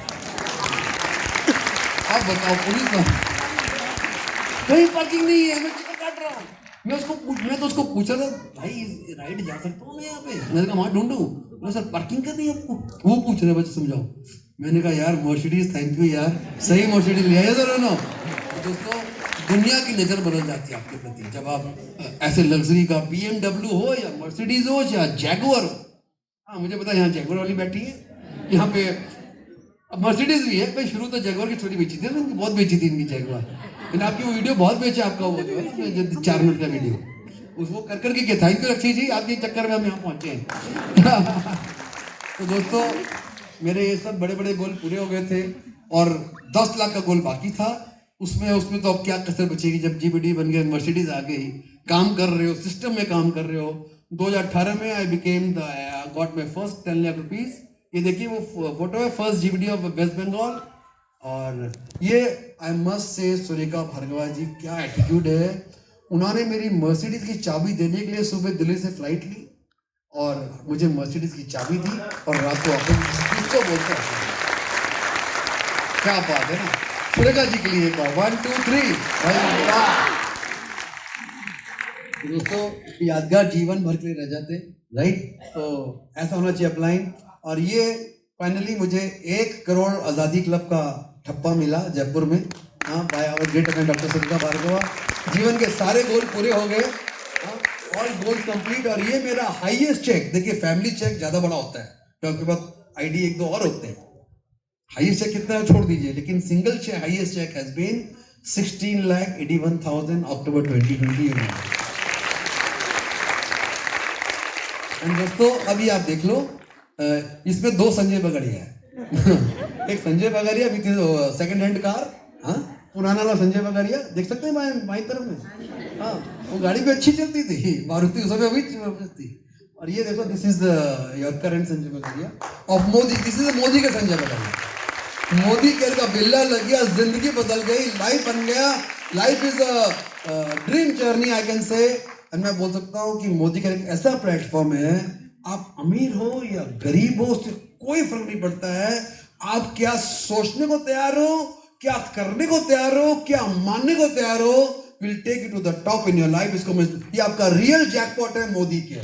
आप बताओ, पुलिस का कहीं पार्किंग नहीं है, मैं टिकट काट रहा हूँ। मैं तो उसको पूछा था, भाई राइड जा सकता हूँ मैं यहाँ पे? मैंने कहा वहाँ ढूंढूं, सर पार्किंग करनी है आपको, वो पूछ रहे बच्चे, समझाओ। मैंने कहा यार मर्सिडीज, थैंक यू यार, सही मर्सिडीज लिया है सर। दोस्तों दुनिया की नजर बदल जाती है आपके प्रति जब आप ऐसे लग्जरी का BMW हो या मर्सिडीज हो या जैगुआर हो। हाँ मुझे पता है यहाँ जैगुआर वाली बैठी है, यहाँ पे मर्सिडीज भी है। भाई शुरू तो जैगुआर की थोड़ी बेची थी, इनकी बहुत बेची थी इनकी जैगुआर, लेकिन आपकी वो वीडियो बहुत बेचे, आपका वो जो है 4 मिनट का वीडियो, उसको कर करके क्या, थैंक यू अक्षय जी, आपके चक्कर में हम यहाँ पहुंचे हैं। तो दोस्तों मेरे ये सब बड़े बड़े गोल पूरे हो गए थे और 10 लाख का गोल बाकी था। उसमें तो अब क्या कसर बचेगी, जब जीबीडी बन गया, मर्सिडीज आ गई, काम कर रहे हो, सिस्टम में काम कर रहे हो। 2018 में I became got my first 10 lakh rupees. ये देखिए वो फोटो है, first GBD of West Bengal. और ये I must say Surekha Bhargava जी, क्या एटीट्यूड है। उन्होंने मेरी मर्सिडीज की चाबी देने के लिए सुबह दिल्ली से फ्लाइट ली और मुझे मर्सिडीज की चाबी दी और रात को ऑफिस बोलते हैं। क्या बात है ना, सुरेखा जी के लिए एक बार 1 2 3। दोस्तों यादगार जीवन भर के लिए रह जाते, राइट। तो ऐसा होना चाहिए अपलाइन। और ये फाइनली मुझे 1 करोड़ आज़ादी क्लब का ठप्पा मिला जयपुर में, हाँ by our great amen doctor Surekha Bhargava. जीवन के सारे गोल पूरे हो गए, ऑल गोल्स कंप्लीट। और ये मेरा हाईएस्ट चेक, देखिए फैमिली चेक ज्यादा बड़ा होता है क्योंकि बाद आईडी 1 2 और होते हैं, हाईएस्ट चेक कितना है छोड़ दीजिए, लेकिन single check highest check has been 16,81,000 October 2020। And दोस्तों अभी आप देख लो, इसमें दो संजय बगड़िया है। एक Sanjay Bagaria with second hand car, हाँ, पुराना वाला संजय बगड़िया देख सकते हैं बाई तरफ में। हाँ, वो गाड़ी भी अच्छी चलती थी, मारुति उस समय अभी थी। और ये देखो, this is your current Sanjay Bagaria of Modi. This is Modi का संजय बगड़िया। मोदी केयर का बिल्ला लग गया, जिंदगी बदल गई, लाइफ बन गया। Life is a dream journey I can say. मैं बोल सकता हूँ कि मोदी का एक ऐसा प्लेटफॉर्म है, आप अमीर हो या गरीब हो उससे कोई फर्क नहीं पड़ता है। आप क्या सोचने को तैयार हो, क्या करने को तैयार हो, क्या मानने को तैयार हो, will take you to the top in your life. इसको ये आपका रियल जैकपॉट है मोदी के।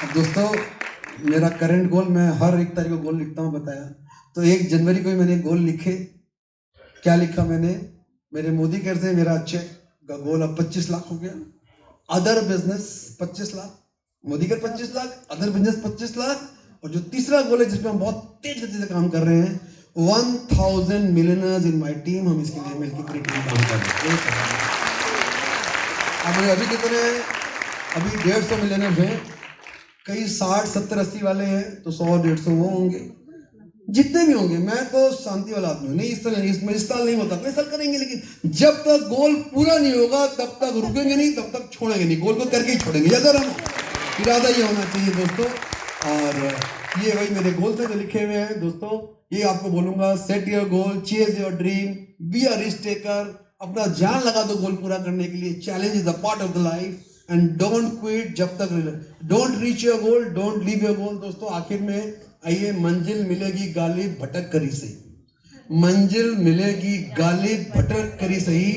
अब दोस्तों, मेरा करंट गोल, मैं हर एक तारीख को गोल लिखता हूं, बताया तो 1 जनवरी को ही मैंने गोल लिखे। क्या लिखा मैंने? मेरे मोदी केयर से मेरा चेक का गोल अब 25 लाख हो गया। Other business 25 lakh, Modi care 25 lakh, other business 25 lakh, और जो तीसरा गोल है जिसमें हम बहुत तेज गति से काम कर रहे हैं, 1000 मिलियनर्स इन माय टीम। हम इसके लिए मिलकर पूरी टीम काम कर रहे हैं। अब अभी कितने? अभी 150 मिलियनर हैं, कई 60, 70, 80 वाले हैं, तो 100, 150 वो होंगे, जितने भी होंगे। मैं तो शांति वाला आदमी हूँ, नहीं इस साल नहीं होता, अगले साल करेंगे, लेकिन जब तक गोल पूरा नहीं होगा तब तक रुकेंगे नहीं, तब तक छोड़ेंगे नहीं, गोल को करके ही छोड़ेंगे। ज्यादा इरादा ये होना चाहिए दोस्तों। और ये वही मेरे गोल थे जो लिखे हुए हैं दोस्तों। ये आपको बोलूंगा, set your goal, chase your dream, be a risk taker. अपना जान लगा दो गोल पूरा करने के लिए। Challenge is a part of the life and don't quit जब तक don't reach your goal, don't leave your goal. दोस्तों आखिर में आइए, मंजिल मिलेगी गालिब भटक करी सही, मंजिल मिलेगी गालिब भटक करी सही,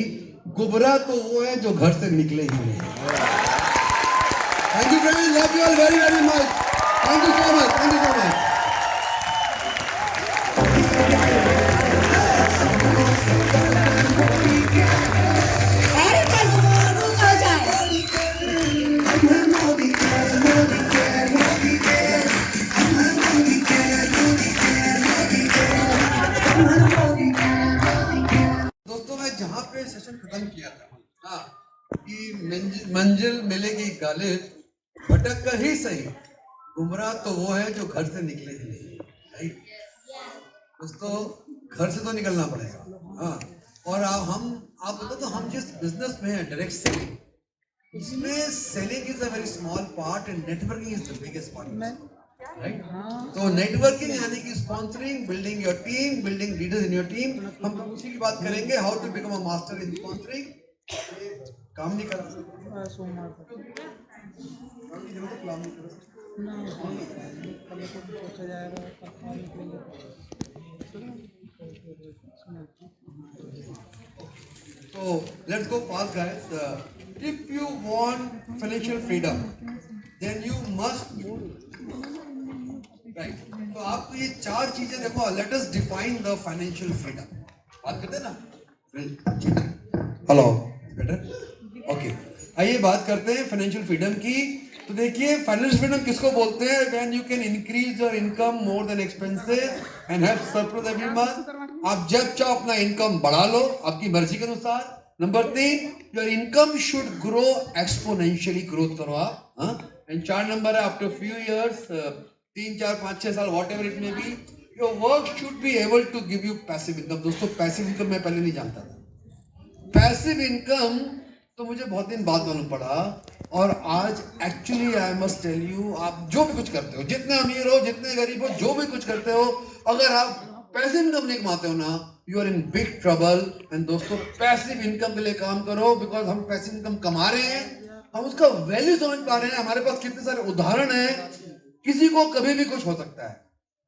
गुबरा तो वो है जो घर से निकले ही नहीं। Thank you friends, love you all very very much, thank you so much, thank you so much. दोस्तों मैं जहां पे सेशन खत्म किया था, हाँ, कि मंजिल मिलेगी गालिब भटक कर ही सही, गुमराह तो वो है जो घर से निकले ही नहीं। राइट दोस्तों, घर से तो निकलना पड़ेगा। हाँ, और आप बताओ तो हम जिस बिजनेस में है, डायरेक्ट सेलिंग, इसमें selling is a very small part and networking is the biggest part. Right, तो नेटवर्किंग यानी कि sponsoring, building your team, building leaders in your team. हम तो उसी की बात करेंगे, how to become a master in sponsoring. काम नहीं कर रहा, सोमवार को काम नहीं कर रहा ना, कल को सोचा जाएगा, कल निकलेंगे। So let's go fast, guys. If you want financial freedom, then you must, right? तो आपको ये 4 चीजें देखो. Let us define the financial freedom. बात करते हैं ना? Hello, better? Okay. आइए बात करते हैं फाइनेंशियल फ्रीडम की। तो देखिए, फाइनेंशियल फ्रीडम किसको बोलते हैं? When you can increase your income more than expenses and have surplus every month. आप जब चाहो अपना इनकम बढ़ा लो आपकी मर्जी के अनुसार। Number 3, your income should grow exponentially, growth करो आप। एंड 4 नंबर है, आफ्टर फ्यू इयर्स, 3, 4, 5, 6 साल, whatever it may be, your work should be able to give you passive income. दोस्तों पैसिव इनकम मैं पहले नहीं जानता था। पैसिव इनकम तो मुझे बहुत दिन बाद मालूम पड़ा। और आज actually I must tell you, आप जो भी कुछ करते हो, जितने अमीर हो, जितने गरीब हो, जो भी कुछ करते हो, अगर आप पैसिव इनकम नहीं कमाते हो ना, you are in big trouble. And दोस्तों पैसिव इनकम के लिए काम करो, बिकॉज हम पैसिव इनकम कमा रहे हैं, हम उसका वैल्यू समझ पा रहे हैं। हमारे पास कितने सारे उदाहरण हैं। किसी को कभी भी कुछ हो सकता है,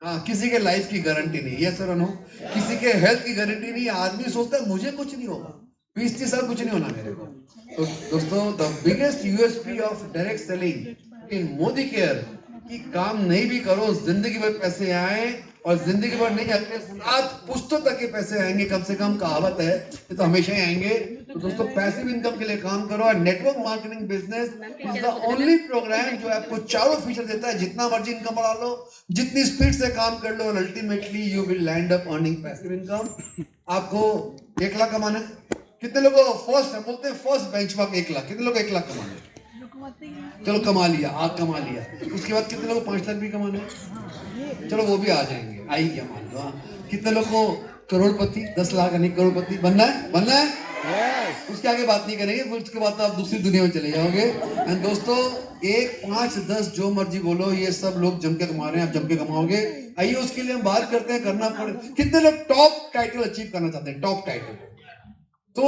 हाँ, किसी के लाइफ की गारंटी नहीं है सर, नो, किसी के हेल्थ की गारंटी नहीं है। आदमी सोचता है मुझे कुछ नहीं होगा, 20-30 साल कुछ नहीं होना मेरे को। तो दोस्तों the biggest USP of direct selling in Modi care कि काम नहीं भी करो, जिंदगी भर पैसे आए, और जिंदगी भर नहीं आते, 7 पुश्तों तक के पैसे आएंगे कम से कम, कहावत है, ये तो हमेशा ही आएंगे। तो दोस्तों पैसिव इनकम के लिए काम करो। और network marketing business is the only program जो आपको चारों फीचर देता है। जितना मर्जी इनकम बढ़ा लो, जितनी स्पीड से काम कर लो, और ultimately you will land up earning passive income. आपको 1 लाख कमाना है, कितने लोगों को फर्स्ट है बोलते हैं फर्स्ट बेंचमार्क 1 लाख, कितने लोग 1 लाख कमाने हैं? चलो कमा लिया, आप कमा लिया, उसके बाद कितने लोग 5 लाख भी कमाने हैं? चलो वो भी आ जाएंगे, आ ही गया मान लो। हाँ। कितने लोग को करोड़पति, 10 लाख यानी करोड़पति बनना है, बनना है? उसके आगे बात नहीं करेंगे, फिर उसके बाद तो आप दूसरी दुनिया में चले जाओगे। एंड दोस्तों 1, 5, 10 जो मर्जी बोलो, ये सब लोग जम के कमा रहे हैं, आप जम के कमाओगे। आइए उसके लिए हम बात करते हैं, करना पड़े। कितने लोग टॉप टाइटल अचीव करना चाहते हैं, टॉप टाइटल? तो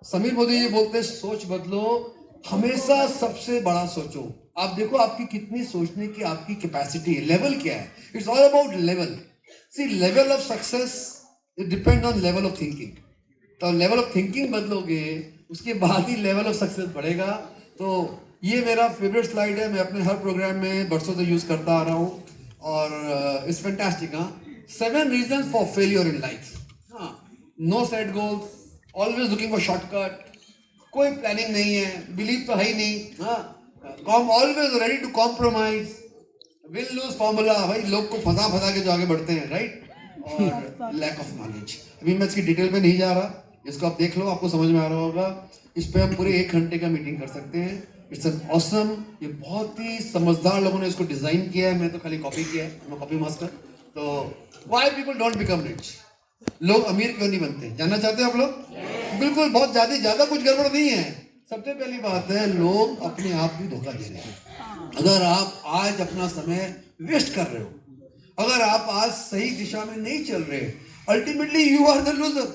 समीर मोदी जी बोलते हैं सोच बदलो, हमेशा सबसे बड़ा सोचो। आप देखो आपकी कितनी सोचने की आपकी कैपेसिटी है, लेवल क्या है। It's all about level. See level of success it depend on level of thinking. तो लेवल ऑफ थिंकिंग बदलोगे उसके बाद ही लेवल ऑफ सक्सेस बढ़ेगा। तो ये मेरा फेवरेट स्लाइड है, मैं अपने हर प्रोग्राम में बरसों से यूज करता आ रहा हूँ और इट्स फैंटास्टिक। हाँ, 7 reasons for failure in life. हाँ, no set goals, always looking for shortcut, कोई प्लानिंग नहीं है, बिलीव तो है ही नहीं। हाँ, always ready to compromise, will lose formula, भाई लोग को फंसा के जो आगे बढ़ते हैं, राइट? और लैक ऑफ नॉलेज। अभी मैं इसकी डिटेल में नहीं जा रहा, इसको आप देख लो, आपको समझ में आ रहा होगा। इस पे हम पूरे 1 घंटे का मीटिंग कर सकते हैं। It's an awesome. ये बहुत ही समझदार लोगों ने इसको डिजाइन किया है, मैं तो खाली कॉपी किया है, मैं कॉपी मास्टर। तो why people don't become rich, लोग अमीर क्यों नहीं बनते, जानना चाहते हैं आप लोग? बिल्कुल, बहुत ज्यादा कुछ गड़बड़ नहीं है। सबसे पहली बात है, लोग अपने आप भी धोखा दे रहे हैं। अगर आप आज अपना समय वेस्ट कर रहे हो, अगर आप आज सही दिशा में नहीं चल रहे, ultimately you are the loser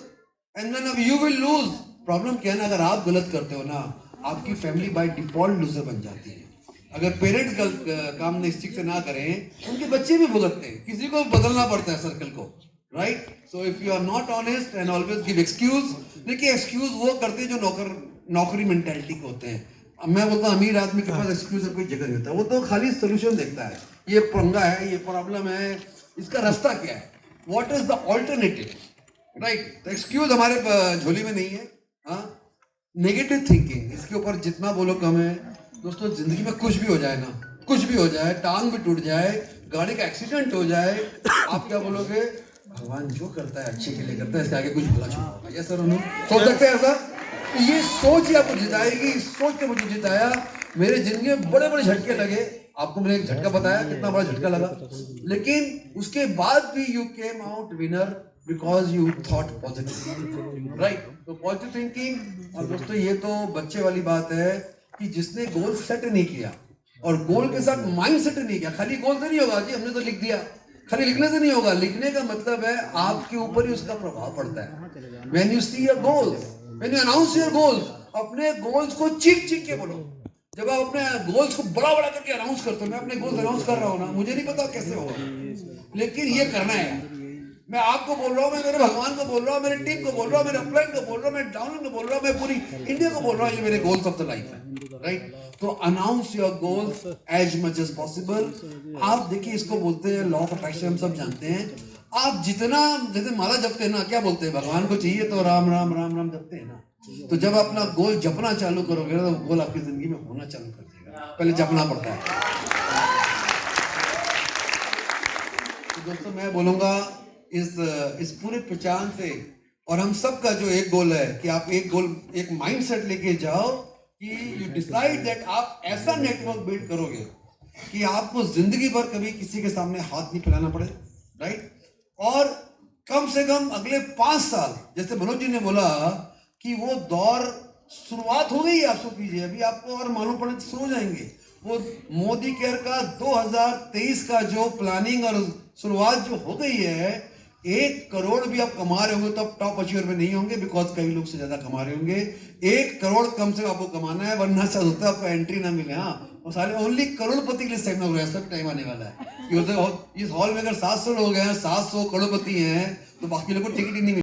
and then you will lose. Problem क्या है ना, अगर आप गलत करते हो ना, आपकी फैमिली बाय डिफॉल्ट लूजर बन जाती है। अगर पेरेंट्स काम नहीं ठीक से ना करें, उनके बच्चे भी भुगतते हैं, किसी को बदलना पड़ता है सर्कल को, right? So if you are not honest and always give excuse. देखिए एक्सक्यूज वो करते हैं जो नौकरी मेंटेलिटी के होते हैं। अब मैं बोलता हूँ अमीर आदमी के पास एक्सक्यूज कोई जगह नहीं होता, वो तो खाली सोल्यूशन देखता है। ये पंगा है, ये प्रॉब्लम है, इसका रास्ता क्या है, what is the alternative, right? तो एक्सक्यूज हमारे झोली में नहीं है। हाँ, नेगेटिव थिंकिंग, इसके ऊपर जितना बोलो कम है। दोस्तों जिंदगी में कुछ भी हो जाए ना, कुछ भी हो जाए, टांग भी टूट जाए, गाड़ी का एक्सीडेंट हो जाए, आप क्या बोलोगे? भगवान जो करता है अच्छे के लिए करता है, इसके आगे कुछ भला छुपा। यस सर, सोच सकते हैं ऐसा? ये सोच ही आपको जिताएगी। सोच के मुझे जिताया, मेरे जिंदगी में बड़े बड़े झटके लगे। आपको मैंने एक झटका बताया, कितना बड़ा झटका लगा, लेकिन उसके बाद भी you came out winner because you thought positive, right? तो पॉजिटिव थिंकिंग। और दोस्तों ये तो बच्चे वाली बात है कि जिसने गोल सेट नहीं किया और गोल के साथ माइंड सेट नहीं किया, खाली गोल से नहीं होगा जी, हमने तो लिख दिया, खाली लिखने से नहीं होगा। लिखने का मतलब है आपके ऊपर ही उसका प्रभाव पड़ता है। When you see your goals, when you announce your goals, अपने गोल्स को चीख के बोलो। जब आप अपने गोल्स को बड़ा करके अनाउंस करते हो, मैं अपने गोल्स अनाउंस कर रहा हूं ना, मुझे नहीं पता कैसे होगा, लेकिन ये करना है। मैं आपको बोल रहा हूँ, मैं मेरे भगवान को बोल रहा हूँ, मेरे टीम को बोल रहा हूँ, मेरे अपलाइन को बोल रहा हूँ, मैं डाउनलाइन को बोल रहा हूँ, मैं पूरी इंडिया को बोल रहा हूँ, ये मेरे गोल्स ऑफ द लाइफ है, राइट? तो announce your goals as much as possible. आप देखिए, इसको बोलते हैं लॉ ऑफ अट्रैक्शन, हम सब जानते हैं। आप जितना जैसे माला जपते हैं ना, क्या बोलते हैं, भगवान को चाहिए तो राम राम राम राम जपते हैं ना। तो जब अपना गोल जपना चालू करोगे ना, तो गोल आपकी जिंदगी में होना चालू कर देगा। पहले जपना पड़ता है। तो दोस्तों मैं बोलूंगा इस पूरे पहचान से, और हम सब का जो एक गोल है कि आप एक माइंडसेट लेके जाओ कि यू डिसाइड दैट आप ऐसा नेटवर्क बिल्ड करोगे कि आपको जिंदगी भर कभी किसी के सामने हाथ नहीं फैलाना पड़े, राइट? और कम से कम अगले 5 साल, जैसे मनोज जी ने बोला कि वो दौर शुरुआत हो गई है, आप सोच लीजिए, अभी आपको और मालूम पड़े तो सो जाएंगे। वो मोदी केयर का 2023 का जो प्लानिंग और शुरुआत जो हो गई है, 1 करोड़ भी आप कमा रहे होंगे तो आप टॉप अचीवर में नहीं होंगे, बिकॉज कई लोग से ज्यादा कमा रहे होंगे। 1 करोड़ कम से कम आपको कमाना है, वरना ऐसा होता है आपको एंट्री ना मिले। हाँ, और सारे ओनली करोड़पति के लिए सेगमेंट हो गया, सब टाइम आने वाला है। इस हॉल में अगर 700 लोग हैं, 700 करोड़पति हैं, तो बाकी लोगों को टिकट ही नहीं